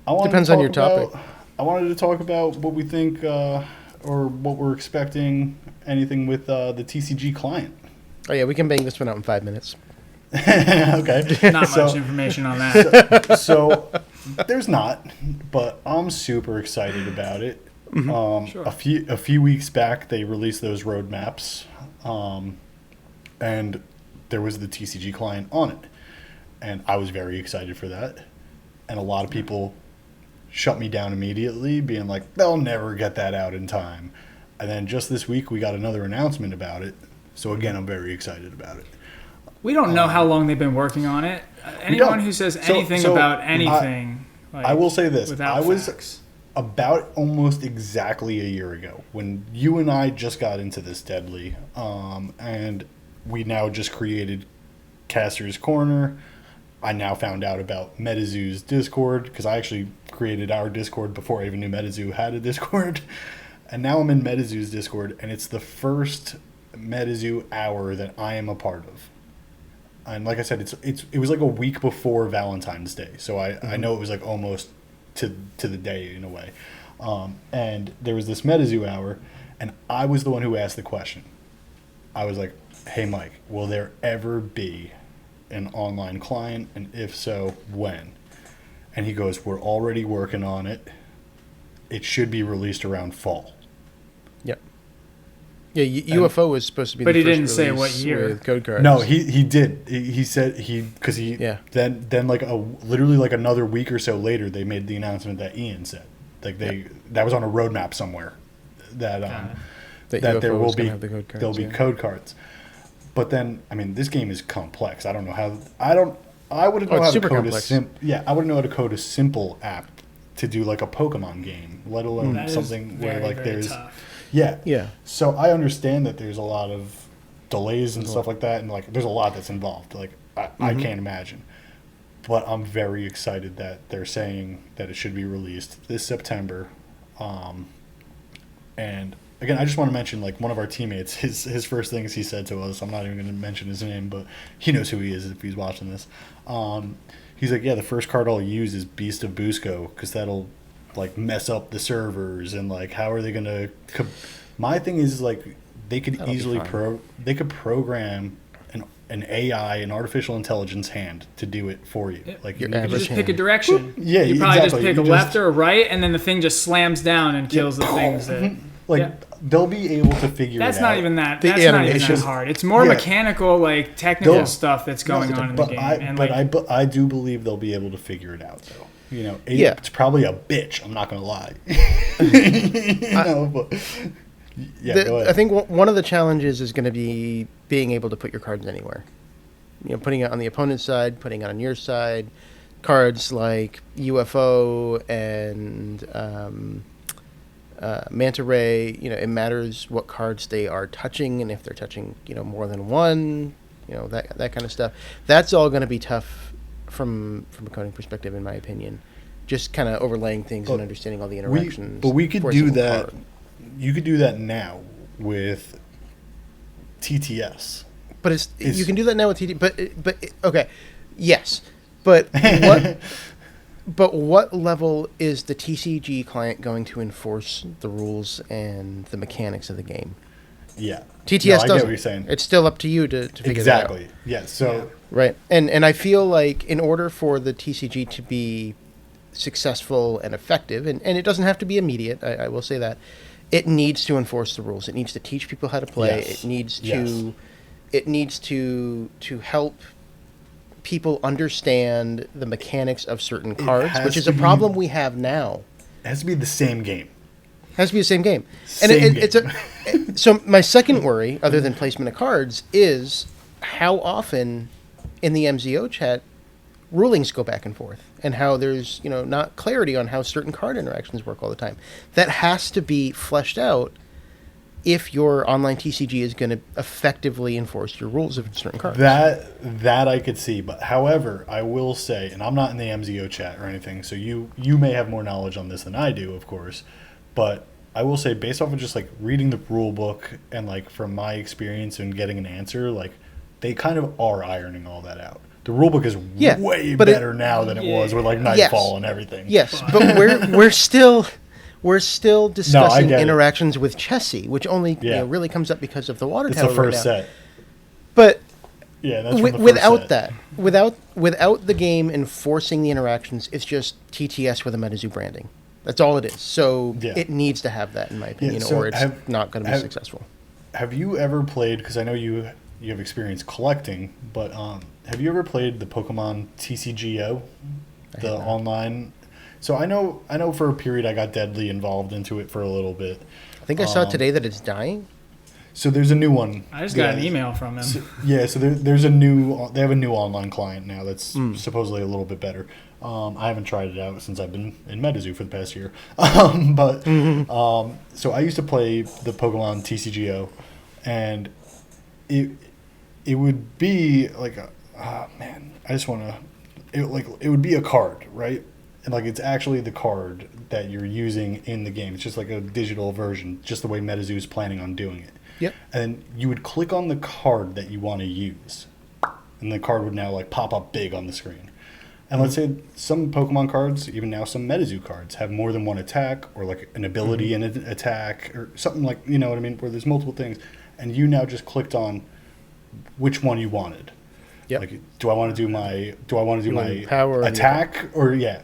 I wanted Depends to on talk your topic. about- I wanted to talk about what we think or what we're expecting. Anything with the TCG client. Oh yeah, we can bang this one out in 5 minutes. Okay. Not So- much information on that. So there's not, but I'm super excited about it. Sure. A few weeks back, they released those roadmaps, and there was the TCG client on it, and I was very excited for that. And a lot of people shut me down immediately, being like, "They'll never get that out in time." And then just this week, we got another announcement about it. So again, I'm very excited about it. We don't know how long they've been working on it. Anyone who says So- anything so about anything, I will say this: without I was facts. about almost exactly a year ago when you and I just got into this, Deadly, and we now just created Caster's Corner. I now found out about Metazoo's Discord because I actually created our Discord before I even knew Metazoo had a Discord. And now I'm in Metazoo's Discord, and it's the first Metazoo hour that I am a part of. And like I said, it was like a week before Valentine's Day, so I know it was like almost to the day in a way. And there was this Metazoo hour, and I was the one who asked the question. I was like, "Hey Mike, will there ever be an online client, and if so, when?" And he goes, "We're already working on it. It should be released around fall." Yep. Yeah, UFO was supposed to be. But the he first didn't say what release year. with code cards. No, he did. He said because he Yeah. then like literally like another week or so later they made the announcement that Ian said like that was on a roadmap somewhere that that that UFO there will was gonna be have the code cards, there'll be yeah. code cards. But then I mean this game is complex. I don't know how I wouldn't know it's how to super code complex. I wouldn't know how to code a simple app to do like a Pokemon game, let alone That is something where very, like very there's tough. Yeah. So I understand that there's a lot of delays and stuff like that, and like there's a lot that's involved. Like I can't imagine, but I'm very excited that they're saying that it should be released this September. And again, I just want to mention like one of our teammates. His first things he said to us. I'm not even going to mention his name, but he knows who he is if he's watching this. He's like, yeah, the first card I'll use is Beast of Busco because that'll like mess up the servers and like how are they going to my thing is like they could That'll be easily fine. they could program an AI, an artificial intelligence hand to do it for you. Yeah. Like Your you could You average just pick a hand. direction. Yeah, you probably exactly. just pick You a just- left or a right, and then the thing just slams down and kills the things that. like Yeah. they'll be able to figure That's it out. not even that. The That's not even that animation- hard. It's more Yeah. mechanical, like technical They'll- stuff that's going on in the but game. And but like, I do believe they'll be able to figure it out though. You know, Yeah. it's probably a bitch. I'm not gonna lie. You know, but yeah, go ahead. I think one of the challenges is going to be being able to put your cards anywhere. You know, putting it on the opponent's side, putting it on your side. Cards like UFO and Manta Ray, you know, it matters what cards they are touching and if they're touching, you know, more than one, you know, that kind of stuff. That's all going to be tough from a coding perspective, in my opinion. Just kind of overlaying things and understanding all the interactions. But we could for a do single that. card. You could do that now with TTS. But It's- you can do that now with TD. But okay, yes. But what? But what level is the TCG client going to enforce the rules and the mechanics of the game? Yeah. TTS No, I doesn't. get what you're saying. It's still up to you to figure Exactly. that out. Yeah. So Right. And I feel like in order for the TCG to be successful and effective, and it doesn't have to be immediate, I will say that, it needs to enforce the rules. It needs to teach people how to play. Yes. It needs to Yes. it needs to help people understand the mechanics of certain cards, has which is to a be- problem we have now. it has to be the same game. Has to be the same game. Same It's a so my second worry, other than placement of cards, is how often in the MZO chat rulings go back and forth, and how there's not clarity on how certain card interactions work all the time. That has to be fleshed out if your online TCG is going to effectively enforce your rules of certain cards. That I could see, but however, I will say, and I'm not in the MZO chat or anything, so you may have more knowledge on this than I do, of course, but I will say, based off of just like reading the rule book and like from my experience and getting an answer, like they kind of are ironing all that out. The rule book is Yeah, way but better now than it was with like Nightfall and everything. Yes, but we're still discussing get it. interactions with Chessie, which only Yeah. really comes up because of the water It's tower the first right now. set. But Yeah, that's from the first without set. that, without the game enforcing the interactions, it's just TTS with a Metazoo branding. That's all it is. So Yeah. it needs to have that, in my opinion, so or it's not going to be have- successful. Have you ever played? Because I know you have experience collecting, but have you ever played the Pokemon TCGO, the have not. online? So I know for a period I got deadly involved into it for a little bit. I think I saw today that it's dying. So there's a new one. I just got an email from him. So there's a new. They have a new online client now that's Hmm. supposedly a little bit better. I haven't tried it out since I've been in Metazoo for the past year. So I used to play the Pokemon TCGO, and it would be like man, I just want to. It would be a card, right? And like it's actually the card that you're using in the game. It's just like a digital version, just the way Metazoo is planning on doing it. Yep. And you would click on the card that you want to use, and the card would now like pop up big on the screen. And let's say some Pokemon cards, even now some Metazoo cards, have more than one attack or like an ability in an attack or something like, you know what I mean, where there's multiple things. And you now just clicked on which one you wanted. Yep. Like, do I want to do my wanna power and attack or yeah?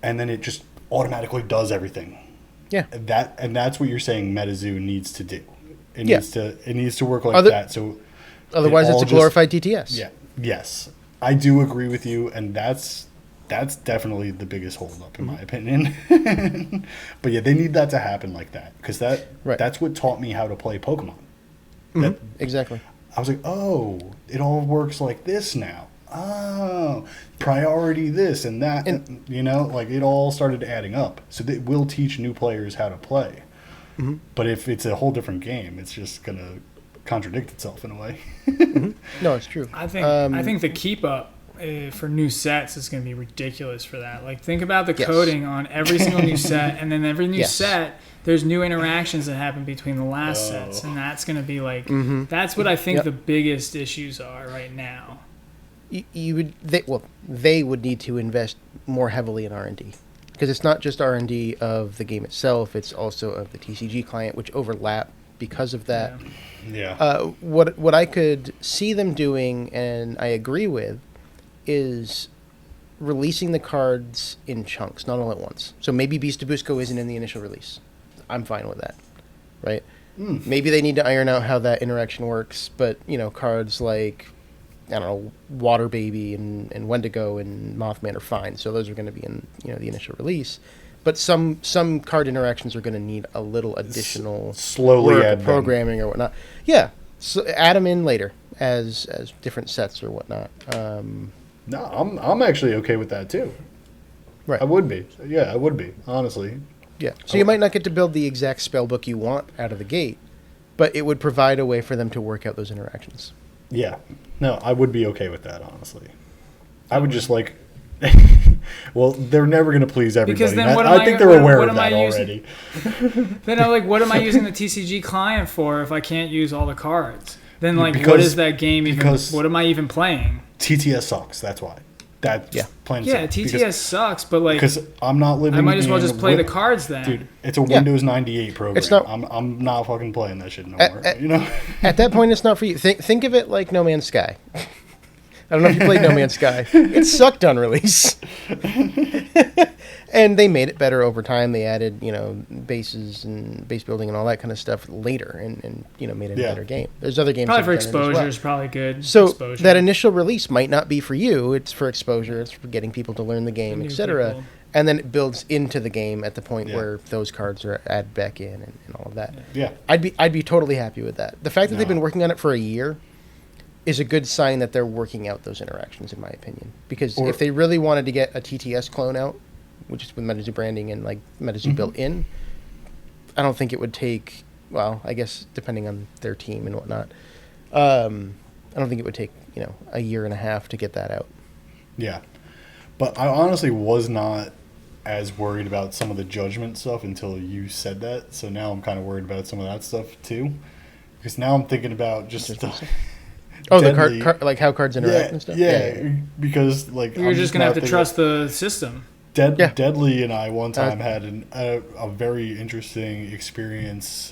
And then it just automatically does everything. Yeah. And that's what you're saying Metazoo needs to do. Yeah. It needs to work like Other- that. So Otherwise, it it's all a glorified TTS. Yeah. Yes. I do agree with you, and that's definitely the biggest holdup in my opinion. But yeah, they need that to happen like that, because Right. that's what taught me how to play Pokemon. That, Exactly. I was like, oh, it all works like this now. Oh, priority this and that. You know, like it all started adding up. So it will teach new players how to play. But if it's a whole different game, it's just going to contradict itself in a way. No, it's true. I think the keep up for new sets is going to be ridiculous for that. Like, think about the Yes. coding on every single new set, and then every new Yes. set, there's new interactions that happen between the last sets, and that's going to be like, that's what I think Yep. the biggest issues are right now. They would need to invest more heavily in R&D, because it's not just R&D of the game itself; it's also of the TCG client, which overlap because of that. Yeah. What I could see them doing, and I agree with, is releasing the cards in chunks, not all at once. So maybe Beast of Busco isn't in the initial release. I'm fine with that, right? Maybe they need to iron out how that interaction works, but cards like, I don't know, Water Baby and Wendigo and Mothman are fine. So those are going to be in the initial release. But some card interactions are going to need a little additional slowly work, add them. programming or whatnot. Yeah, so add them in later as different sets or whatnot. No, I'm actually okay with that too. Right. I would be. Yeah, I would be, honestly. Yeah. So you might not get to build the exact spell book you want out of the gate, but it would provide a way for them to work out those interactions. Yeah. No, I would be okay with that, honestly. I would just like... well, they're never going to please everybody. Because then I think they're aware of that already. Then I'm like, what am I using the TCG client for if I can't use all the cards? Then what is that game even? What am I even playing? TTS sucks, that's why. Plain Yeah, simple. TTS sucks, but like... Because I'm not living I might as well in just play the cards then. Dude, it's a Windows 98 program. It's not- I'm not fucking playing that shit no more. At that point, it's not for you. Think of it like No Man's Sky. I don't know if you played No Man's Sky. It sucked on release. And they made it better over time. They added, bases and base building and all that kind of stuff later and made it a better game. There's other games probably that for have done it as exposure well. is probably good. So exposure. that initial release might not be for you. It's for exposure. It's for getting people to learn the game, New etc. people. And then it builds into the game at the point where those cards are added back in and all of that. Yeah. I'd be totally happy with that. The fact that they've been working on it for a year is a good sign that they're working out those interactions, in my opinion. Because if they really wanted to get a TTS clone out, which is with Metazoo branding and like Metazoo built in, I don't think it would take, well, I guess depending on their team and whatnot, I don't think it would take, a year and a half to get that out. Yeah. But I honestly was not as worried about some of the judgment stuff until you said that. So now I'm kind of worried about some of that stuff too. Because now I'm thinking about just... Oh, Deadly. the card, like how cards interact and stuff? Yeah, because like... You're just going to have to trust the system. Deadly and I one time had a very interesting experience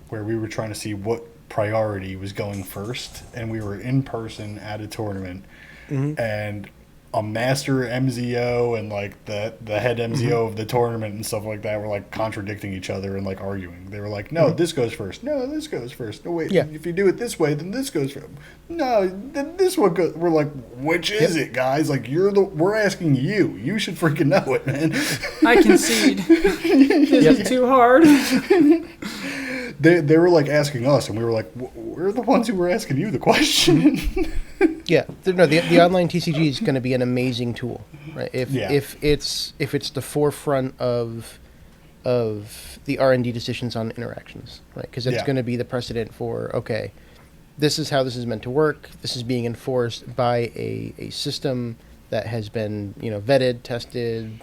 where we were trying to see what priority was going first, and we were in person at a tournament, and a master MZO and like the head MZO of the tournament and stuff like that were like contradicting each other and like arguing. They were like, no, this goes first. No, this goes first. No, wait, if you do it this way, then this goes first. No, then this one goes. We're like, which is it, guys? Like, we're asking you. You should freaking know it, man. I concede. This is too hard. They were like asking us, and we were like, we're the ones who were asking you the question. Yeah, no, the online TCG is going to be an amazing tool, right? If it's the forefront of the R&D decisions on interactions, right? Because it's going to be the precedent for, okay, this is how this is meant to work. This is being enforced by a system that has been vetted, tested,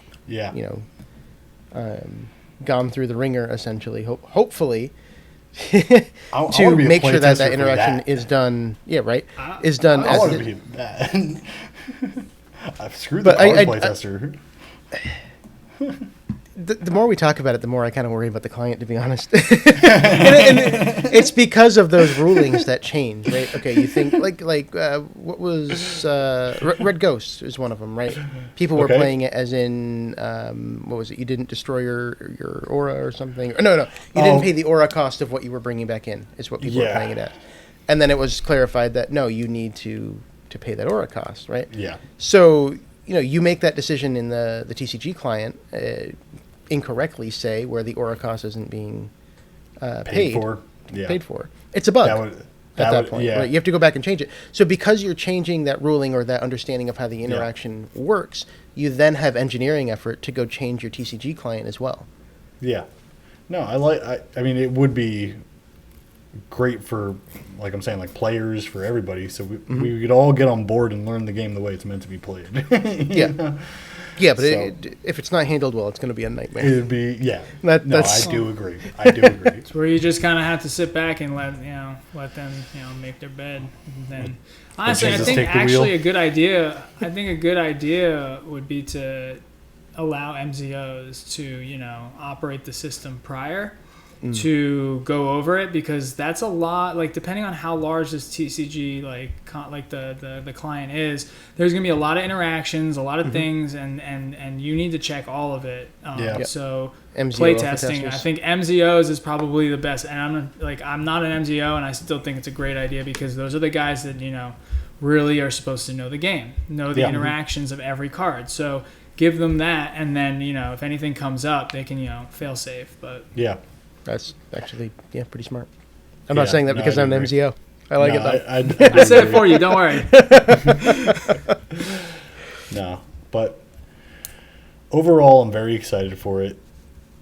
gone through the ringer essentially. Hopefully. to make sure that interaction is done, is done I as want to be that. I've screwed the card playtester. the more we talk about it, the more I kind of worry about the client, to be honest. and it's because of those rulings that change, right? Okay, you think what was Red Ghost is one of them, right? People were playing it as in what was it? You didn't destroy your aura or something? No, you didn't pay the aura cost of what you were bringing back in. Is what people were playing it at, and then it was clarified that no, you need to pay that aura cost, right? Yeah. So you make that decision in the TCG client. Incorrectly say where the aura cost isn't being paid for. It's a bug at that point. Yeah. Right? You have to go back and change it. So because you're changing that ruling or that understanding of how the interaction works, you then have engineering effort to go change your TCG client as well. Yeah. No, I mean, it would be great for, like I'm saying, like players, for everybody, so we could all get on board and learn the game the way it's meant to be played. Yeah, but if it's not handled well, it's going to be a nightmare. It'd be, That's, I do agree. It's where you just kind of have to sit back and let them make their bed. And then honestly, I think actually a good idea would be to allow MZOs to operate the system prior to go over it, because that's a lot. Like, depending on how large this TCG the client is, there's gonna be a lot of interactions, a lot of things, and you need to check all of it. So play testing, I think MZOs is probably the best. And I'm not an MZO, and I still think it's a great idea, because those are the guys that really are supposed to know the game, know the interactions of every card. So give them that, and then if anything comes up, they can fail safe. But that's actually pretty smart. I'm not saying that because I'm an MZO. I like it though. I said it for you. Don't worry. No, but overall, I'm very excited for it.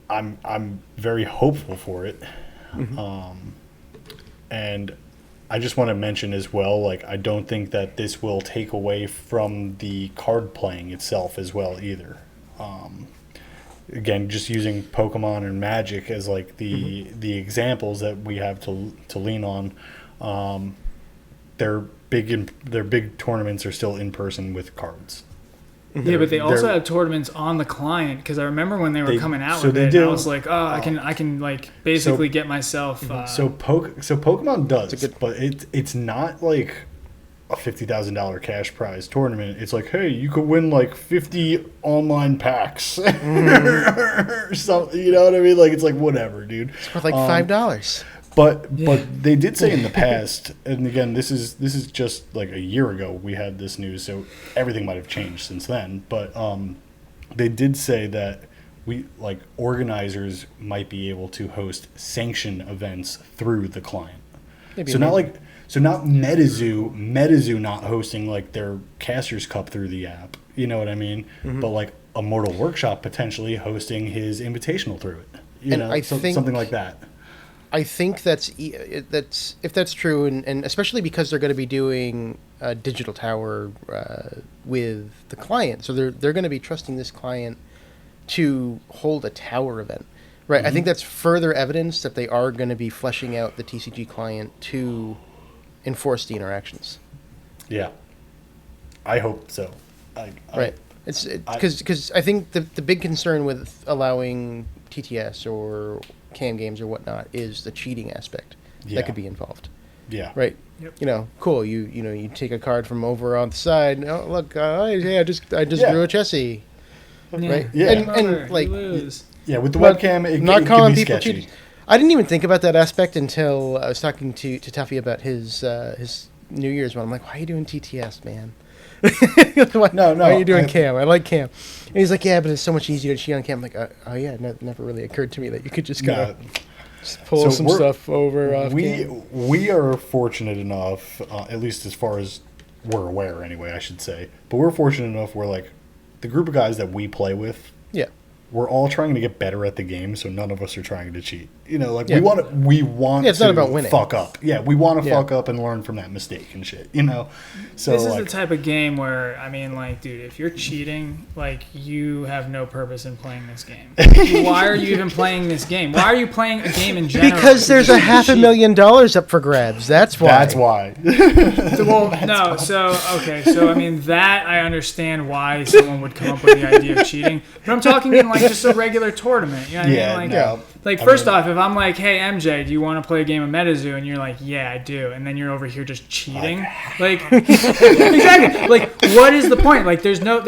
I'm very hopeful for it, and I just want to mention as well, like, I don't think that this will take away from the card playing itself as well either. Again, just using Pokemon and Magic as like the examples that we have to lean on, their big tournaments are still in person with cards. Yeah, but they also have tournaments on the client, because I remember when they were coming out with it, I was like, I can like basically get myself. So Pokemon does, but it's not like a $50,000 cash prize tournament. It's like, hey, you could win like 50 online packs or something. You know what I mean? Like, it's like, whatever, dude. It's worth like $5. But they did say in the past, and again, this is just like a year ago we had this news, so everything might have changed since then. But they did say that organizers might be able to host sanction events through the client. So not Metazoo not hosting like their Casters Cup through the app. You know what I mean? But like Immortal Workshop potentially hosting his invitational through it. Something like that. I think that's if that's true, and especially because they're going to be doing a digital tower with the client, so they're going to be trusting this client to hold a tower event, right? I think that's further evidence that they are going to be fleshing out the TCG client to enforce the interactions. Yeah, I hope so. Right. It's because I think the big concern with allowing TTS or cam games or whatnot is the cheating aspect that could be involved. Yeah. Right. Yep. Cool. You take a card from over on the side. Oh, look, I just drew a Chessie. Right. Yeah. And like, with the webcam, it can be sketchy. Cheating. I didn't even think about that aspect until I was talking to Tuffy about his New Year's one. I'm like, why are you doing TTS, man? Why are you doing cam? I like cam. And he's like, yeah, but it's so much easier to cheat on cam. I'm like, oh yeah, it never really occurred to me that you could just kind of pull some stuff over off cam. We are fortunate enough, at least as far as we're aware anyway, I should say, but we're fortunate enough where like the group of guys that we play with, we're all trying to get better at the game, so none of us are trying to cheat. You know, like Yeah. we want Yeah, it's to not about winning. fuck up. Yeah, we want to Yeah. fuck up and learn from that mistake and shit. You know, so This is like, the type of game where, I mean, like, dude, if you're cheating, like, you have no purpose in playing this game. Why are you even playing this game? Why are you playing a game in general? Because there's a Just $500,000 up for grabs. That's why. that's why. Well, no, so, okay, so, I mean, that I understand why someone would come up with the idea of cheating, but I'm talking in, like, just a regular tournament, you know what Yeah, I mean? no. Like, I first mean- off, if I'm like, hey, MJ, do you want to play a game of Metazoo? And you're like, yeah, I do. And then you're over here just cheating. Like, exactly. Like, what is the point? Like, there's no,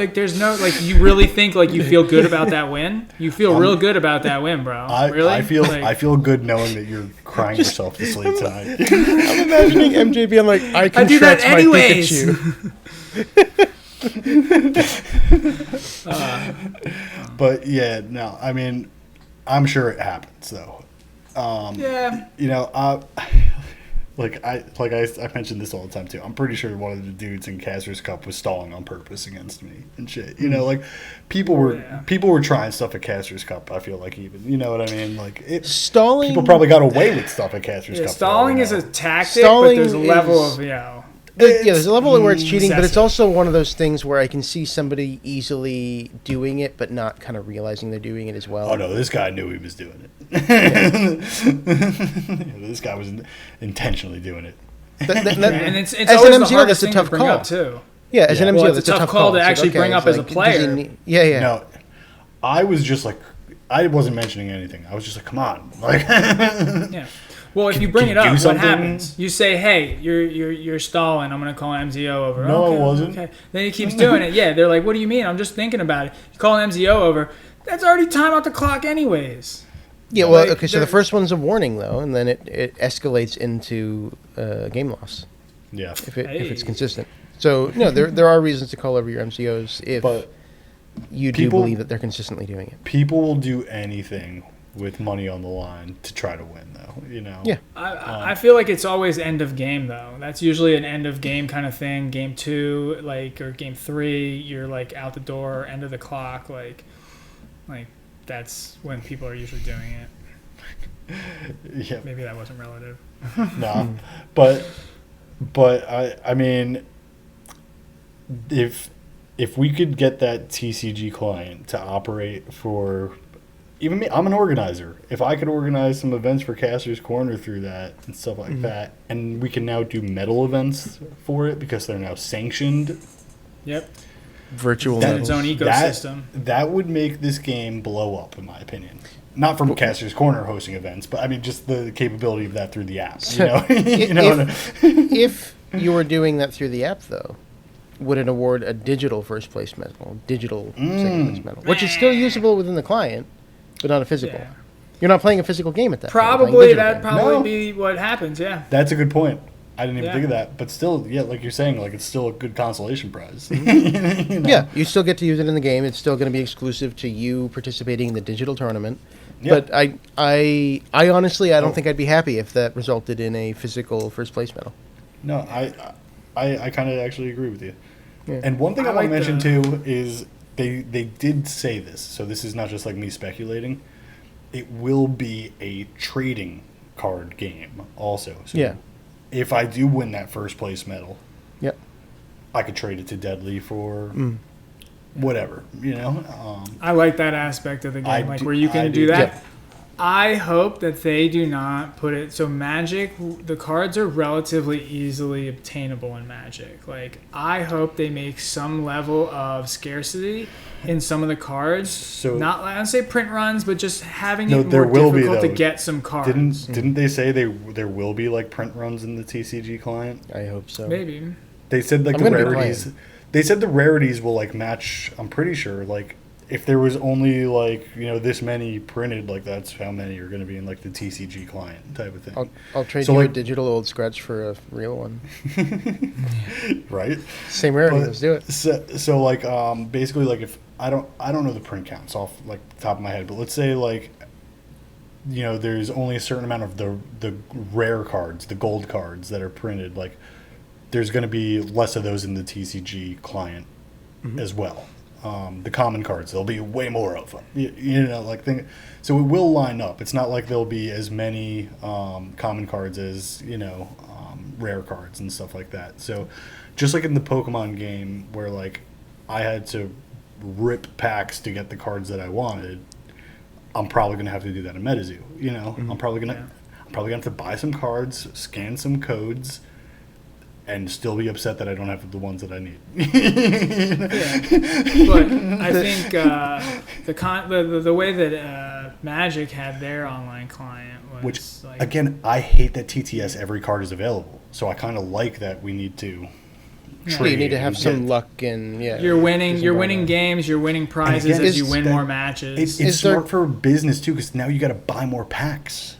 like, you really think, like, you feel good about that win? You feel real good about that win, bro. Really? I feel Like, I feel good knowing that you're crying yourself to sleep tonight. I'm imagining MJ being like, I can I do that stretch my anyways. Pikachu. But yeah, no, I mean, I'm sure it happens though. yeah. You know, I mentioned this all the time too. I'm pretty sure one of the dudes in Caster's Cup was stalling on purpose against me and shit. You know, like people were trying stuff at Caster's Cup. I feel like even, you know what I mean? Like Stalling. people probably got away with stuff at Caster's Yeah, Cup. stalling though, is you a know. tactic, Stalling but there's a level is- of, you know. There's a level where it's cheating, but it's excessive. also one of those things where I can see somebody easily doing it, but not kind of realizing they're doing it as well. Oh no, this guy knew he was doing it. This guy was intentionally doing it. And it's as always an the MCO, hardest that's a thing tough to bring call. up, too. Yeah, as an Yeah. MCO, Well, that's a tough call to actually bring up as a does he player. need- yeah. No, I was just like, I wasn't mentioning anything. I was just like, come on, like, Yeah. Well, if you bring can it you do up, what something? happens? You say, "Hey, you're stalling. I'm gonna call an MZO over." No, okay, I wasn't. Okay. Then he keeps doing it. Yeah, they're like, "What do you mean? I'm just thinking about it." You call an MZO over. That's already time out the clock, anyways. Yeah, well, Like, okay, so the there- first one's a warning, though, and then it escalates into game loss yeah. if it's Hey. consistent. So, no, there are reasons to call over your MCOs if But you do people- believe that they're consistently doing it. people will do anything with money on the line to try to win, though. You know. Yeah. I feel like it's always end of game though. That's usually an end of game kind of thing. Game 2, like, or game 3, you're like out the door, end of the clock, like that's when people are usually doing it. Yeah. Maybe that wasn't relative. No, but I mean, if we could get that TCG client to operate for even me, I'm an organizer. If I could organize some events for Caster's Corner through that and stuff like that, and we can now do metal events for it because they're now sanctioned, Yep. Virtual That- Its medals. own ecosystem. that would make this game blow up, in my opinion. Not from Caster's Corner hosting events, but I mean just the capability of that through the app. You know, you know. If you were doing that through the app, though, would it award a digital first place medal, digital second place medal, which is still usable within the client, but not a physical? Yeah. You're not playing a physical game at that point, you're playing Probably digital that'd game. probably No. be what happens. Yeah. That's a good point. I didn't even Yeah. think of that, but still, yeah, like you're saying, like it's still a good consolation prize. You know? Yeah, you still get to use it in the game. It's still going to be exclusive to you participating in the digital tournament. Yeah. But I honestly, I don't think I'd be happy if that resulted in a physical first place medal. No, I kind of actually agree with you. Yeah. And one thing I, I want to like mention the- too is they did say this, so this is not just like me speculating. It will be a trading card game also. So Yeah. if I do win that first place medal, Yep. I could trade it to Deadly for whatever, you know. I like that aspect of the game, I like do- where you I can do do that. too. I hope that they do not put it so Magic. The cards are relatively easily obtainable in Magic. Like I hope they make some level of scarcity in some of the cards. So- not I don't say print runs, but just having No, it there more will be, difficult to though. get some cards. Didn't they say there will be like print runs in the TCG client? I hope so. Maybe. They said like I'm the gonna be rarities. playing. They said the rarities will like match. I'm pretty sure like if there was only like this many printed, like that's how many are going to be in like the TCG client type of thing, I'll trade So, you like- a digital old scratch for a real one. right? Same rarity. But- Let's do it. So like basically like if I don't know the print counts off like the top of my head, but let's say like there's only a certain amount of the rare cards, the gold cards that are printed, like there's going to be less of those in the TCG client as well. the common cards. There'll be way more of them. So it will line up. It's not like there'll be as many common cards as rare cards and stuff like that. So just like in the Pokemon game where like I had to rip packs to get the cards that I wanted, I'm probably gonna have to do that in Metazoo. I'm probably gonna have to buy some cards, scan some codes, and still be upset that I don't have the ones that I need. But I think the way that Magic had their online client was Which, like, again, I hate that TTS every card is available. So I kind of like that we need to trade. You need to have and some get- luck and you're winning games, you're winning prizes again, as you win that- more matches. It's smart for business too, because now you got to buy more packs.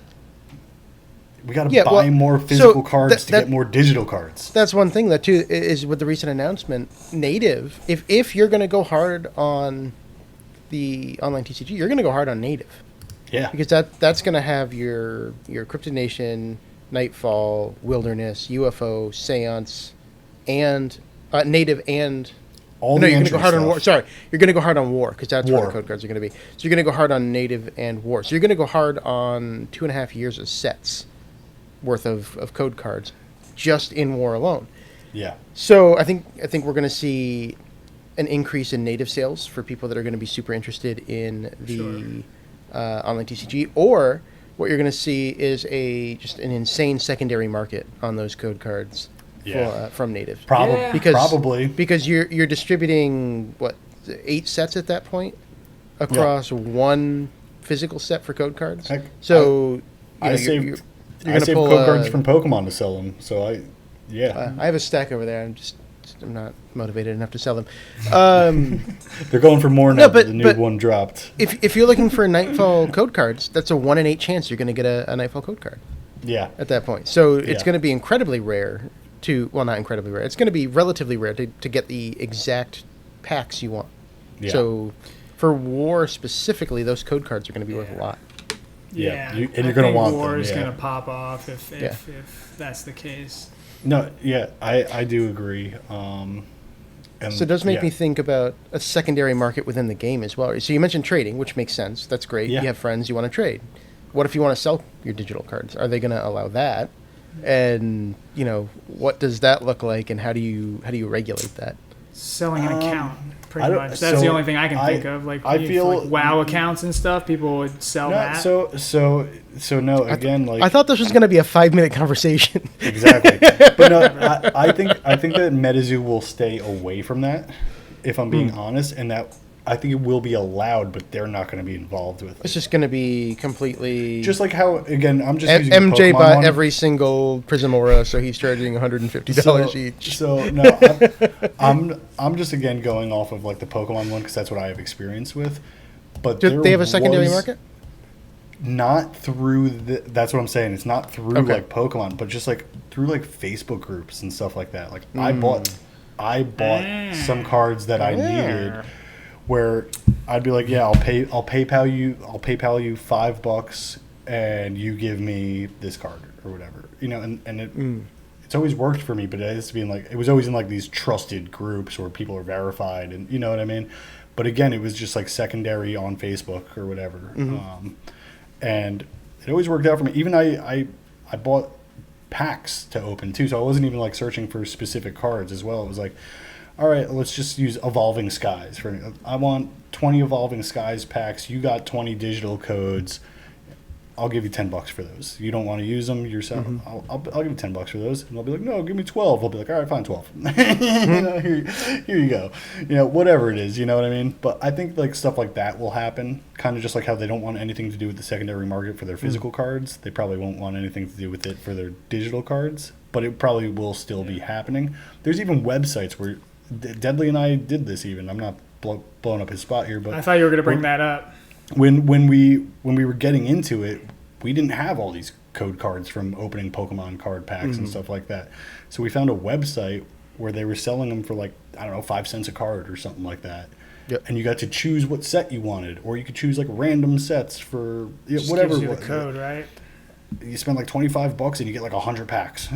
We got to Yeah, buy well, more physical so cards to that- get more digital cards. That's one thing that too is with the recent announcement. Native, if you're going to go hard on the online TCG, you're going to go hard on native Yeah. because that's going to have your Cryptid Nation, Nightfall, Wilderness, UFO, Seance, and native and. All No, the you're going to go entry hard on stuff. war. Sorry, you're going to go hard on war because that's where War. the code cards are going to be. So you're going to go hard on native and war. So you're going to go hard on 2.5 years of sets worth of code cards just in war alone. Yeah. So I think we're going to see an increase in native sales for people that are going to be super interested in the online TCG, or what you're going to see is just an insane secondary market on those code cards from native. Yeah. Because you're distributing 8 sets at that point across one physical set for code cards. Heck, So I you're saved gonna pull code cards from Pokemon to sell them. So I have a stack over there. I'm not motivated enough to sell them. They're going for more now No, but- that the new but- one dropped. If you're looking for Nightfall code cards, that's a 1 in 8 chance you're going to get a Nightfall code card Yeah. at that point. So it's Yeah. going to be incredibly rare not incredibly rare. It's going to be relatively rare to get the exact packs you want. Yeah. So for war specifically, those code cards are going to be worth a lot. Yeah, Yeah, and you're gonna want war them, is yeah. going to pop off if Yeah. that's the case. No, yeah, I do agree. And So it does make yeah. me think about a secondary market within the game as well. So you mentioned trading, which makes sense. That's great. Yeah. You have friends, you want to trade. What if you want to sell your digital cards? Are they going to allow that? And what does that look like, and how do you regulate that? Selling an account, I pretty don't- much. That's so the only thing I can think I- of. Like, I feel- like WoW accounts and stuff, people would sell No, that. so no. Again, like I thought this was going to be a 5-minute conversation. exactly. But no, I think that Metazoo will stay away from that, if I'm being honest, and that I think it will be allowed, but they're not going to be involved with It's it. just going to be completely. Just like how, again, I'm just using MJ the Pokemon bought one. every single Prism Aura, so he's charging $150 each. So no, I'm just again going off of like the Pokemon one because that's what I have experience with. But Do there they have a secondary was- market? Not through that's what I'm saying. It's not through Okay. like Pokemon, but just like through like Facebook groups and stuff like that. Like I Mm. bought some cards that I needed, where I'd be like, yeah, I'll PayPal you $5 and you give me this card or whatever, and it. It's always worked for me, but it has to be it was always in like these trusted groups where people are verified, and you know what I mean. But again, it was just like secondary on Facebook or whatever, and it always worked out for me. Even I bought packs to open too, so I wasn't even like searching for specific cards as well. It was like, all right, let's just use Evolving Skies. I want 20 Evolving Skies packs. You got 20 digital codes. I'll give you $10 for those. You don't want to use them yourself. I'll give you $10 for those. And they'll be like, no, give me 12. I'll be like, all right, fine, 12. Here you go. Whatever it is, you know what I mean? But I think like stuff like that will happen. Kind of just like how they don't want anything to do with the secondary market for their physical cards. They probably won't want anything to do with it for their digital cards. But it probably will still be happening. There's even websites where Deadly and I did this even. I'm not blowing up his spot here, but I thought you were going to bring that up. when we were getting into it, we didn't have all these code cards from opening Pokemon card packs and stuff like that. So we found a website where they were selling them for like, I don't know, 5 cents a card or something like that. Yep. And you got to choose what set you wanted, or you could choose like random sets for Just whatever. gives you the code, right? You spend like $25 and you get like 100 packs.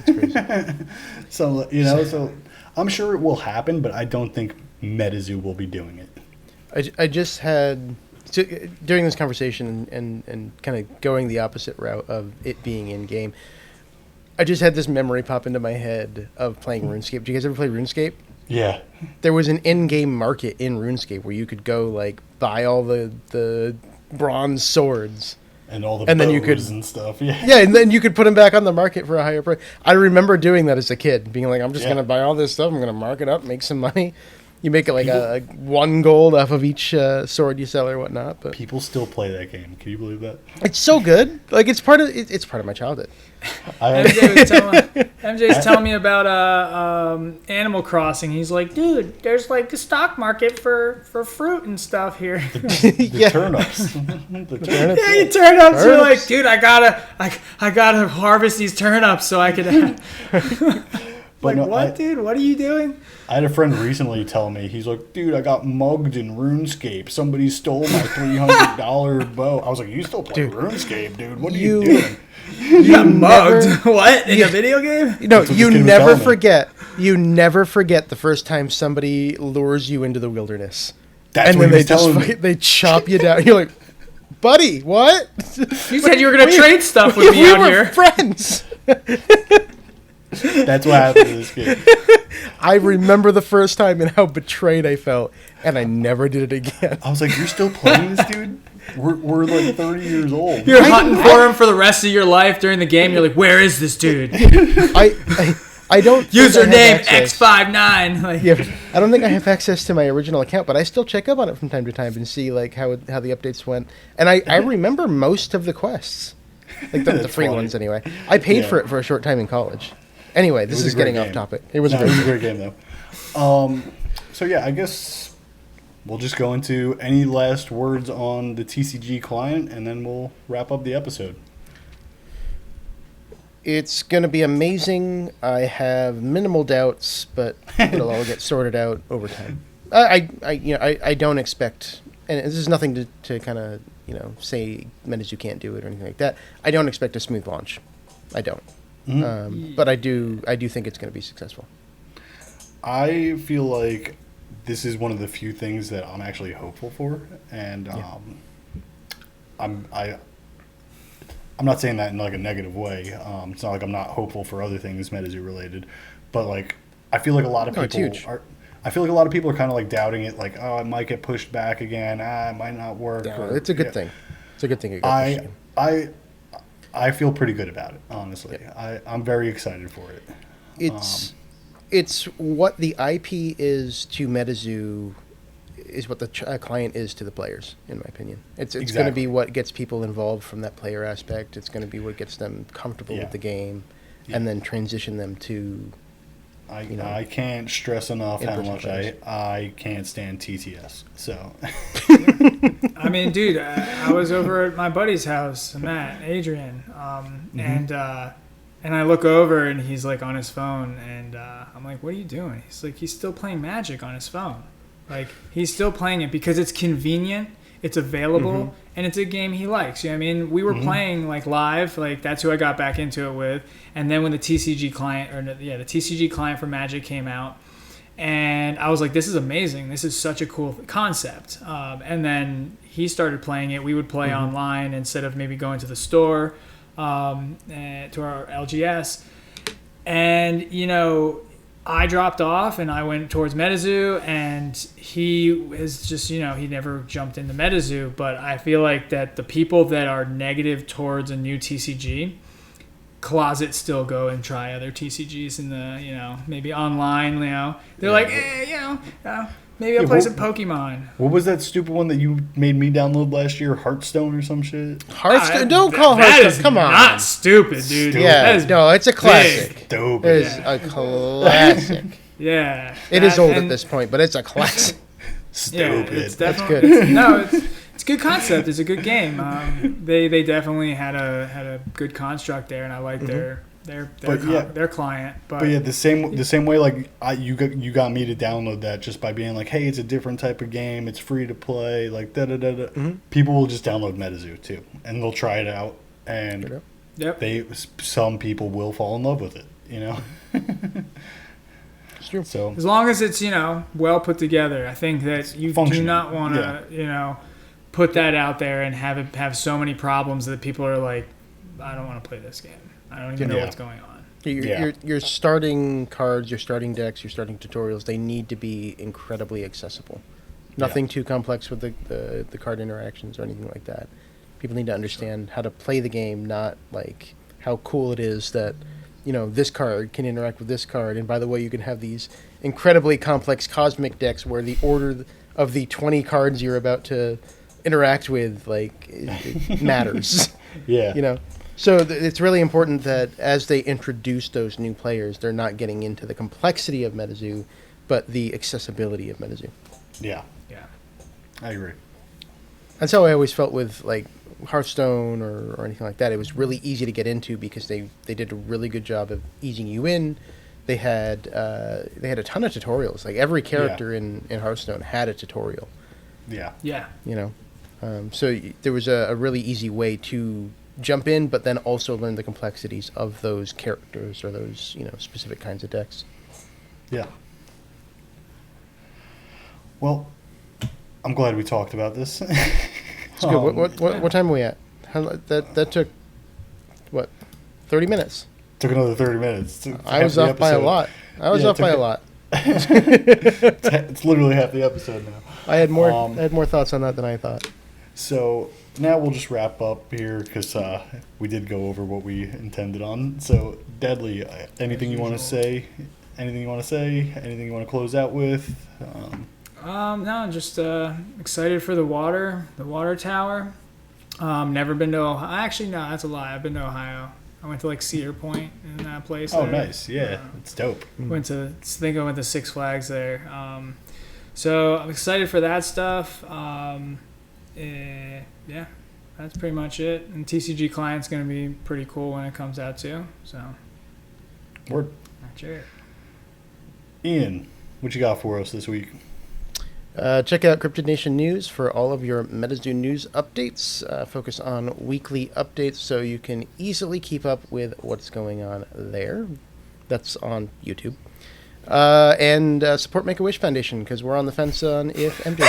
That's crazy. So so I'm sure it will happen, but I don't think Metazoo will be doing it. I just had during this conversation and kind of going the opposite route of it being in game. I just had this memory pop into my head of playing RuneScape. Do you guys ever play RuneScape? Yeah. There was an in-game market in RuneScape where you could go like buy all the bronze swords. And all the and bows then you could, and stuff. Yeah. Yeah, and then you could put them back on the market for a higher price. I remember doing that as a kid, being like, I'm just going to buy all this stuff. I'm going to mark it up, make some money. You make it like a 1 gold off of each sword you sell or whatnot. But people still play that game. Can you believe that? it's so good. Like it's part of my childhood. MJ's telling me about Animal Crossing. He's like, dude, there's like a stock market for fruit and stuff here. The turnips. The turnips. Yeah, you turnips. You're like, dude, I gotta harvest these turnips so I could. Like, no, what, dude? What are you doing? I had a friend recently tell me, he's like, dude, I got mugged in RuneScape. Somebody stole my $300 bow. I was like, you still play RuneScape, dude? What are you doing? You got mugged. What? In a video game? No, you never forget. You never forget the first time somebody lures you into the wilderness. That's what he was telling me. They chop you down. You're like, buddy, what? You said you were going to trade stuff with me out here. We were friends. That's what happened to this kid. I remember the first time and how betrayed I felt, and I never did it again. I was like, you're still playing this, dude? We're like 30 years old. You're hunting for him for the rest of your life during the game. You're like, where is this dude? I don't. Username X59. Like, yeah, I don't think I have access to my original account, but I still check up on it from time to time and see like how the updates went. And I remember most of the quests, like the free ones anyway. I paid for it for a short time in college. Anyway, this is getting off topic. It was a great game, though. So, yeah, I guess we'll just go into any last words on the TCG client, and then we'll wrap up the episode. It's going to be amazing. I have minimal doubts, but it'll all get sorted out over time. I don't expect, and this is nothing to kind of, say Metazoo can't do it or anything like that. I don't expect a smooth launch. I don't. Mm-hmm. But I do think it's going to be successful. I feel like this is one of the few things that I'm actually hopeful for, and I'm not saying that in like a negative way. It's not like I'm not hopeful for other things Metazoo related, but like I feel like a lot of people are. I feel like a lot of people are kind of like doubting it, like, oh, it might get pushed back again. It might not work. Yeah, it's a good thing. It's a good thing it got pushed again. I feel pretty good about it, honestly. Yeah. I'm very excited for it. It's what the IP is to Metazoo is what the client is to the players, in my opinion. It's going to be what gets people involved from that player aspect. It's going to be what gets them comfortable with the game, and then transition them to. I can't stress enough how much I can't stand TTS. So, I mean, dude, I was over at my buddy's house, Matt, Adrian, and I look over and he's like on his phone, and I'm like, "What are you doing?" He's like, "He's still playing Magic on his phone. Like, he's still playing it because it's convenient, it's available, and it's a game he likes." You know what I mean? We were playing like live, like that's who I got back into it with. And then when the TCG client, the TCG client for Magic came out, and I was like, "This is amazing. This is such a cool concept." And then he started playing it. We would play online instead of maybe going to the store, to our LGS. And I dropped off and I went towards Metazoo, and he is just, he never jumped into Metazoo. But I feel like that the people that are negative towards a new TCG closet still go and try other TCGs in the, maybe online, they're like, maybe I'll play some Pokemon. What was that stupid one that you made me download last year? Hearthstone or some shit? Hearthstone? Don't call Hearthstone. Come on. Not stupid, dude. Yeah, it's a classic. Stupid. It is a classic. Yeah. It is old at this point, but it's a classic. Stupid. Yeah, it's definitely, that's good. It's a good concept. It's a good game. They definitely had a good construct there, and I like their client. But yeah, the same way like you got me to download that just by being like, hey, it's a different type of game. It's free to play. Like People will just download Metazoo too, and they'll try it out, and some people will fall in love with it. It's true. So As long as it's, well put together, I think that you do functional. not want to, put that out there and have so many problems that people are like, I don't want to play this game. I don't even know what's going on. Your starting cards, your starting decks, your starting tutorials, they need to be incredibly accessible. Nothing too complex with the card interactions or anything like that. People need to understand how to play the game, not like how cool it is that, this card can interact with this card. And by the way, you can have these incredibly complex cosmic decks where the order of the 20 cards you're about to interact with, it matters. Yeah. So it's really important that as they introduce those new players, they're not getting into the complexity of Metazoo, but the accessibility of Metazoo. Yeah. Yeah. I agree. That's how I always felt with Hearthstone or anything like that. It was really easy to get into because they did a really good job of easing you in. They had a ton of tutorials. Like every character in Hearthstone had a tutorial. Yeah. Yeah. So there was a really easy way to jump in, but then also learn the complexities of those characters or those specific kinds of decks. Yeah. Well, I'm glad we talked about this. It's good. What time are we at? That took 30 minutes. Took another 30 minutes. I was off by a lot. It's literally half the episode now. I had more thoughts on that than I thought. So now we'll just wrap up here because we did go over what we intended on. So, Deadly, anything you want to say? Anything you want to close out with? No, just excited for the water tower. Never been to Ohio. Actually, no, that's a lie. I've been to Ohio. I went to Cedar Point in that place. Oh, there. nice. Yeah, it's dope. I went to Six Flags there. So I'm excited for that stuff. Yeah, that's pretty much it. And TCG Client's going to be pretty cool when it comes out too. So, Word. That's it. Ian, what you got for us this week? Check out Cryptid Nation News for all of your Metazoo news updates. Focus on weekly updates so you can easily keep up with what's going on there. That's on YouTube. And support Make-A-Wish Foundation because we're on the fence on if MJ.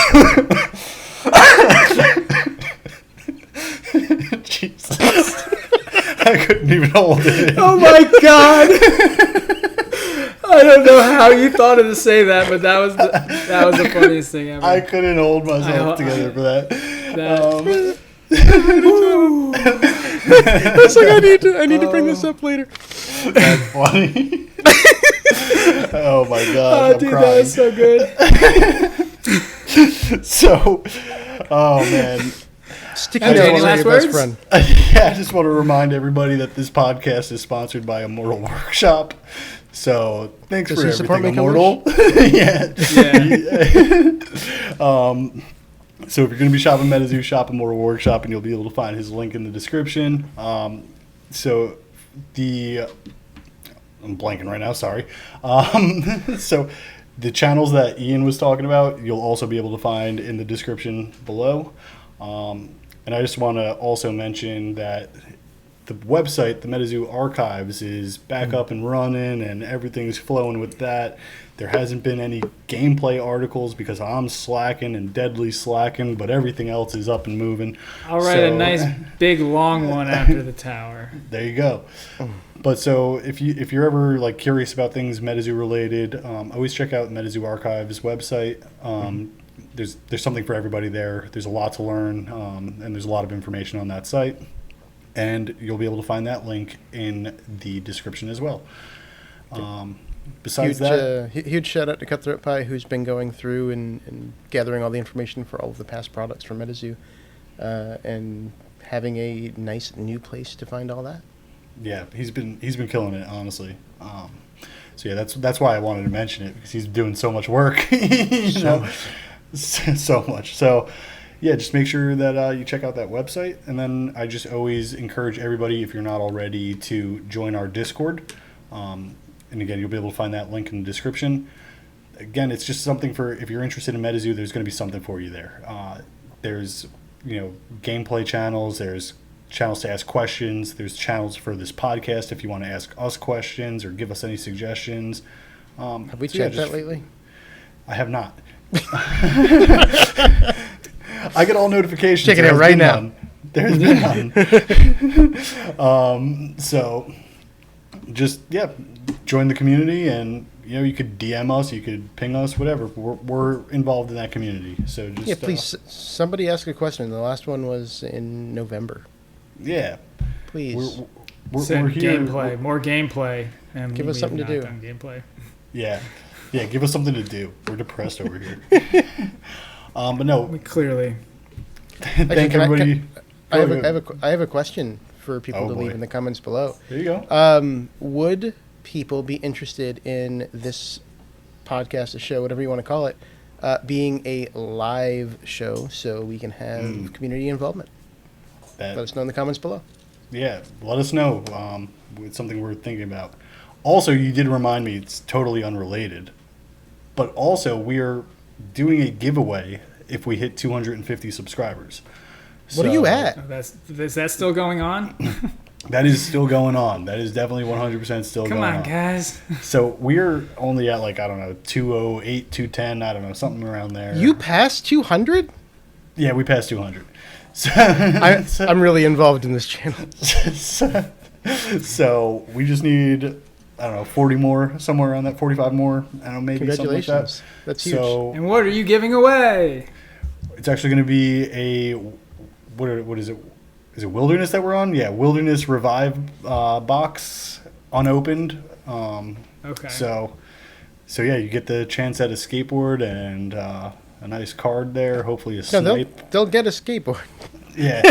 Jesus. I couldn't even hold it. Oh my god! I don't know how you thought of to say that, but that was the funniest thing ever. I couldn't hold myself together for that. It's like I need to bring this up later. That's funny. Oh my god! I'm dude, crying. that was so good. So, oh man. Sticky Any notes are last your best words? friend. Yeah, I just want to remind everybody that this podcast is sponsored by Immortal Workshop. So thanks Does for he support everything, Make-A-Wish? Immortal. Yeah. So if you're going to be shopping Metazoo, shop Immortal Workshop, and you'll be able to find his link in the description. So I'm blanking right now. Sorry. So the channels that Ian was talking about, you'll also be able to find in the description below. And I just want to also mention that the website, the Metazoo Archives, is back up and running, and everything's flowing with that. There hasn't been any gameplay articles because I'm slacking and Deadly slacking, but everything else is up and moving. I'll write a nice big long one after the tower. There you go. But so if you're ever curious about things Metazoo related, always check out Metazoo Archives website. There's something for everybody there. There's a lot to learn, and there's a lot of information on that site. And you'll be able to find that link in the description as well. Besides huge shout out to Cutthroat Pie, who's been going through and gathering all the information for all of the past products from Metazoo, and having a nice new place to find all that. Yeah, he's been killing it, honestly. So yeah, that's why I wanted to mention it, because he's doing so much work. So much. So yeah, just make sure that you check out that website. And then I just always encourage everybody, if you're not already, to join our Discord. And again, you'll be able to find that link in the description. Again, it's just something for, if you're interested in Metazoo, there's going to be something for you there. There's, gameplay channels. There's channels to ask questions. There's channels for this podcast if you want to ask us questions or give us any suggestions. Have we so yeah, checked that lately? I have not. I get all notifications. Checking it right now. There's been none. So just, join the community, and you could DM us, you could ping us, whatever. We're involved in that community. So just please. Somebody ask a question. The last one was in November. Yeah. Please. We're here. Gameplay, more gameplay. And Give us something to do. Gameplay. Yeah. Give us something to do. We're depressed over here. But no. We clearly. Thank everybody. I have a question for people to leave in the comments below. There you go. Would people be interested in this podcast, a show, whatever you want to call it, being a live show so we can have community involvement? Let us know in the comments below. Yeah, let us know. It's something we're thinking about. Also, you did remind me, it's totally unrelated, but also we're doing a giveaway if we hit 250 subscribers. What are you at? Is that still going on? That is still going on. That is definitely 100% still going on. Come on, guys. So we're only at 208, 210, I don't know, something around there. You passed 200? Yeah, we passed 200. So, I'm really involved in this channel. So we just need, 40 more, somewhere around that, 45 more, maybe Congratulations. something like that. That's huge. And what are you giving away? It's actually going to be a, what is it? Is it Wilderness that we're on? Yeah, Wilderness Revive box, unopened. Okay. So yeah, you get the chance at a skateboard and a nice card there. Hopefully a snipe. They'll get a skateboard. Yeah.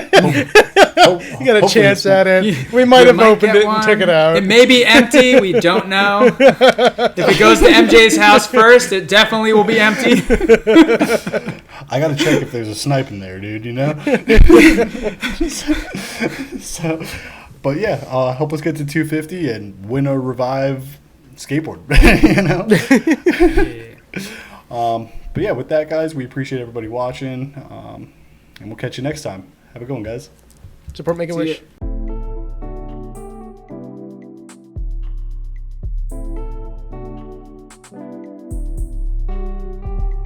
You got a chance at it. We might have opened it and took it out. It may be empty. We don't know. If it goes to MJ's house first, it definitely will be empty. I got to check if there's a snipe in there, dude, But yeah, help us get to 250 and win a Revive skateboard, But yeah, with that, guys, we appreciate everybody watching, and we'll catch you next time. Have a good one, guys. Support Make-A-Wish.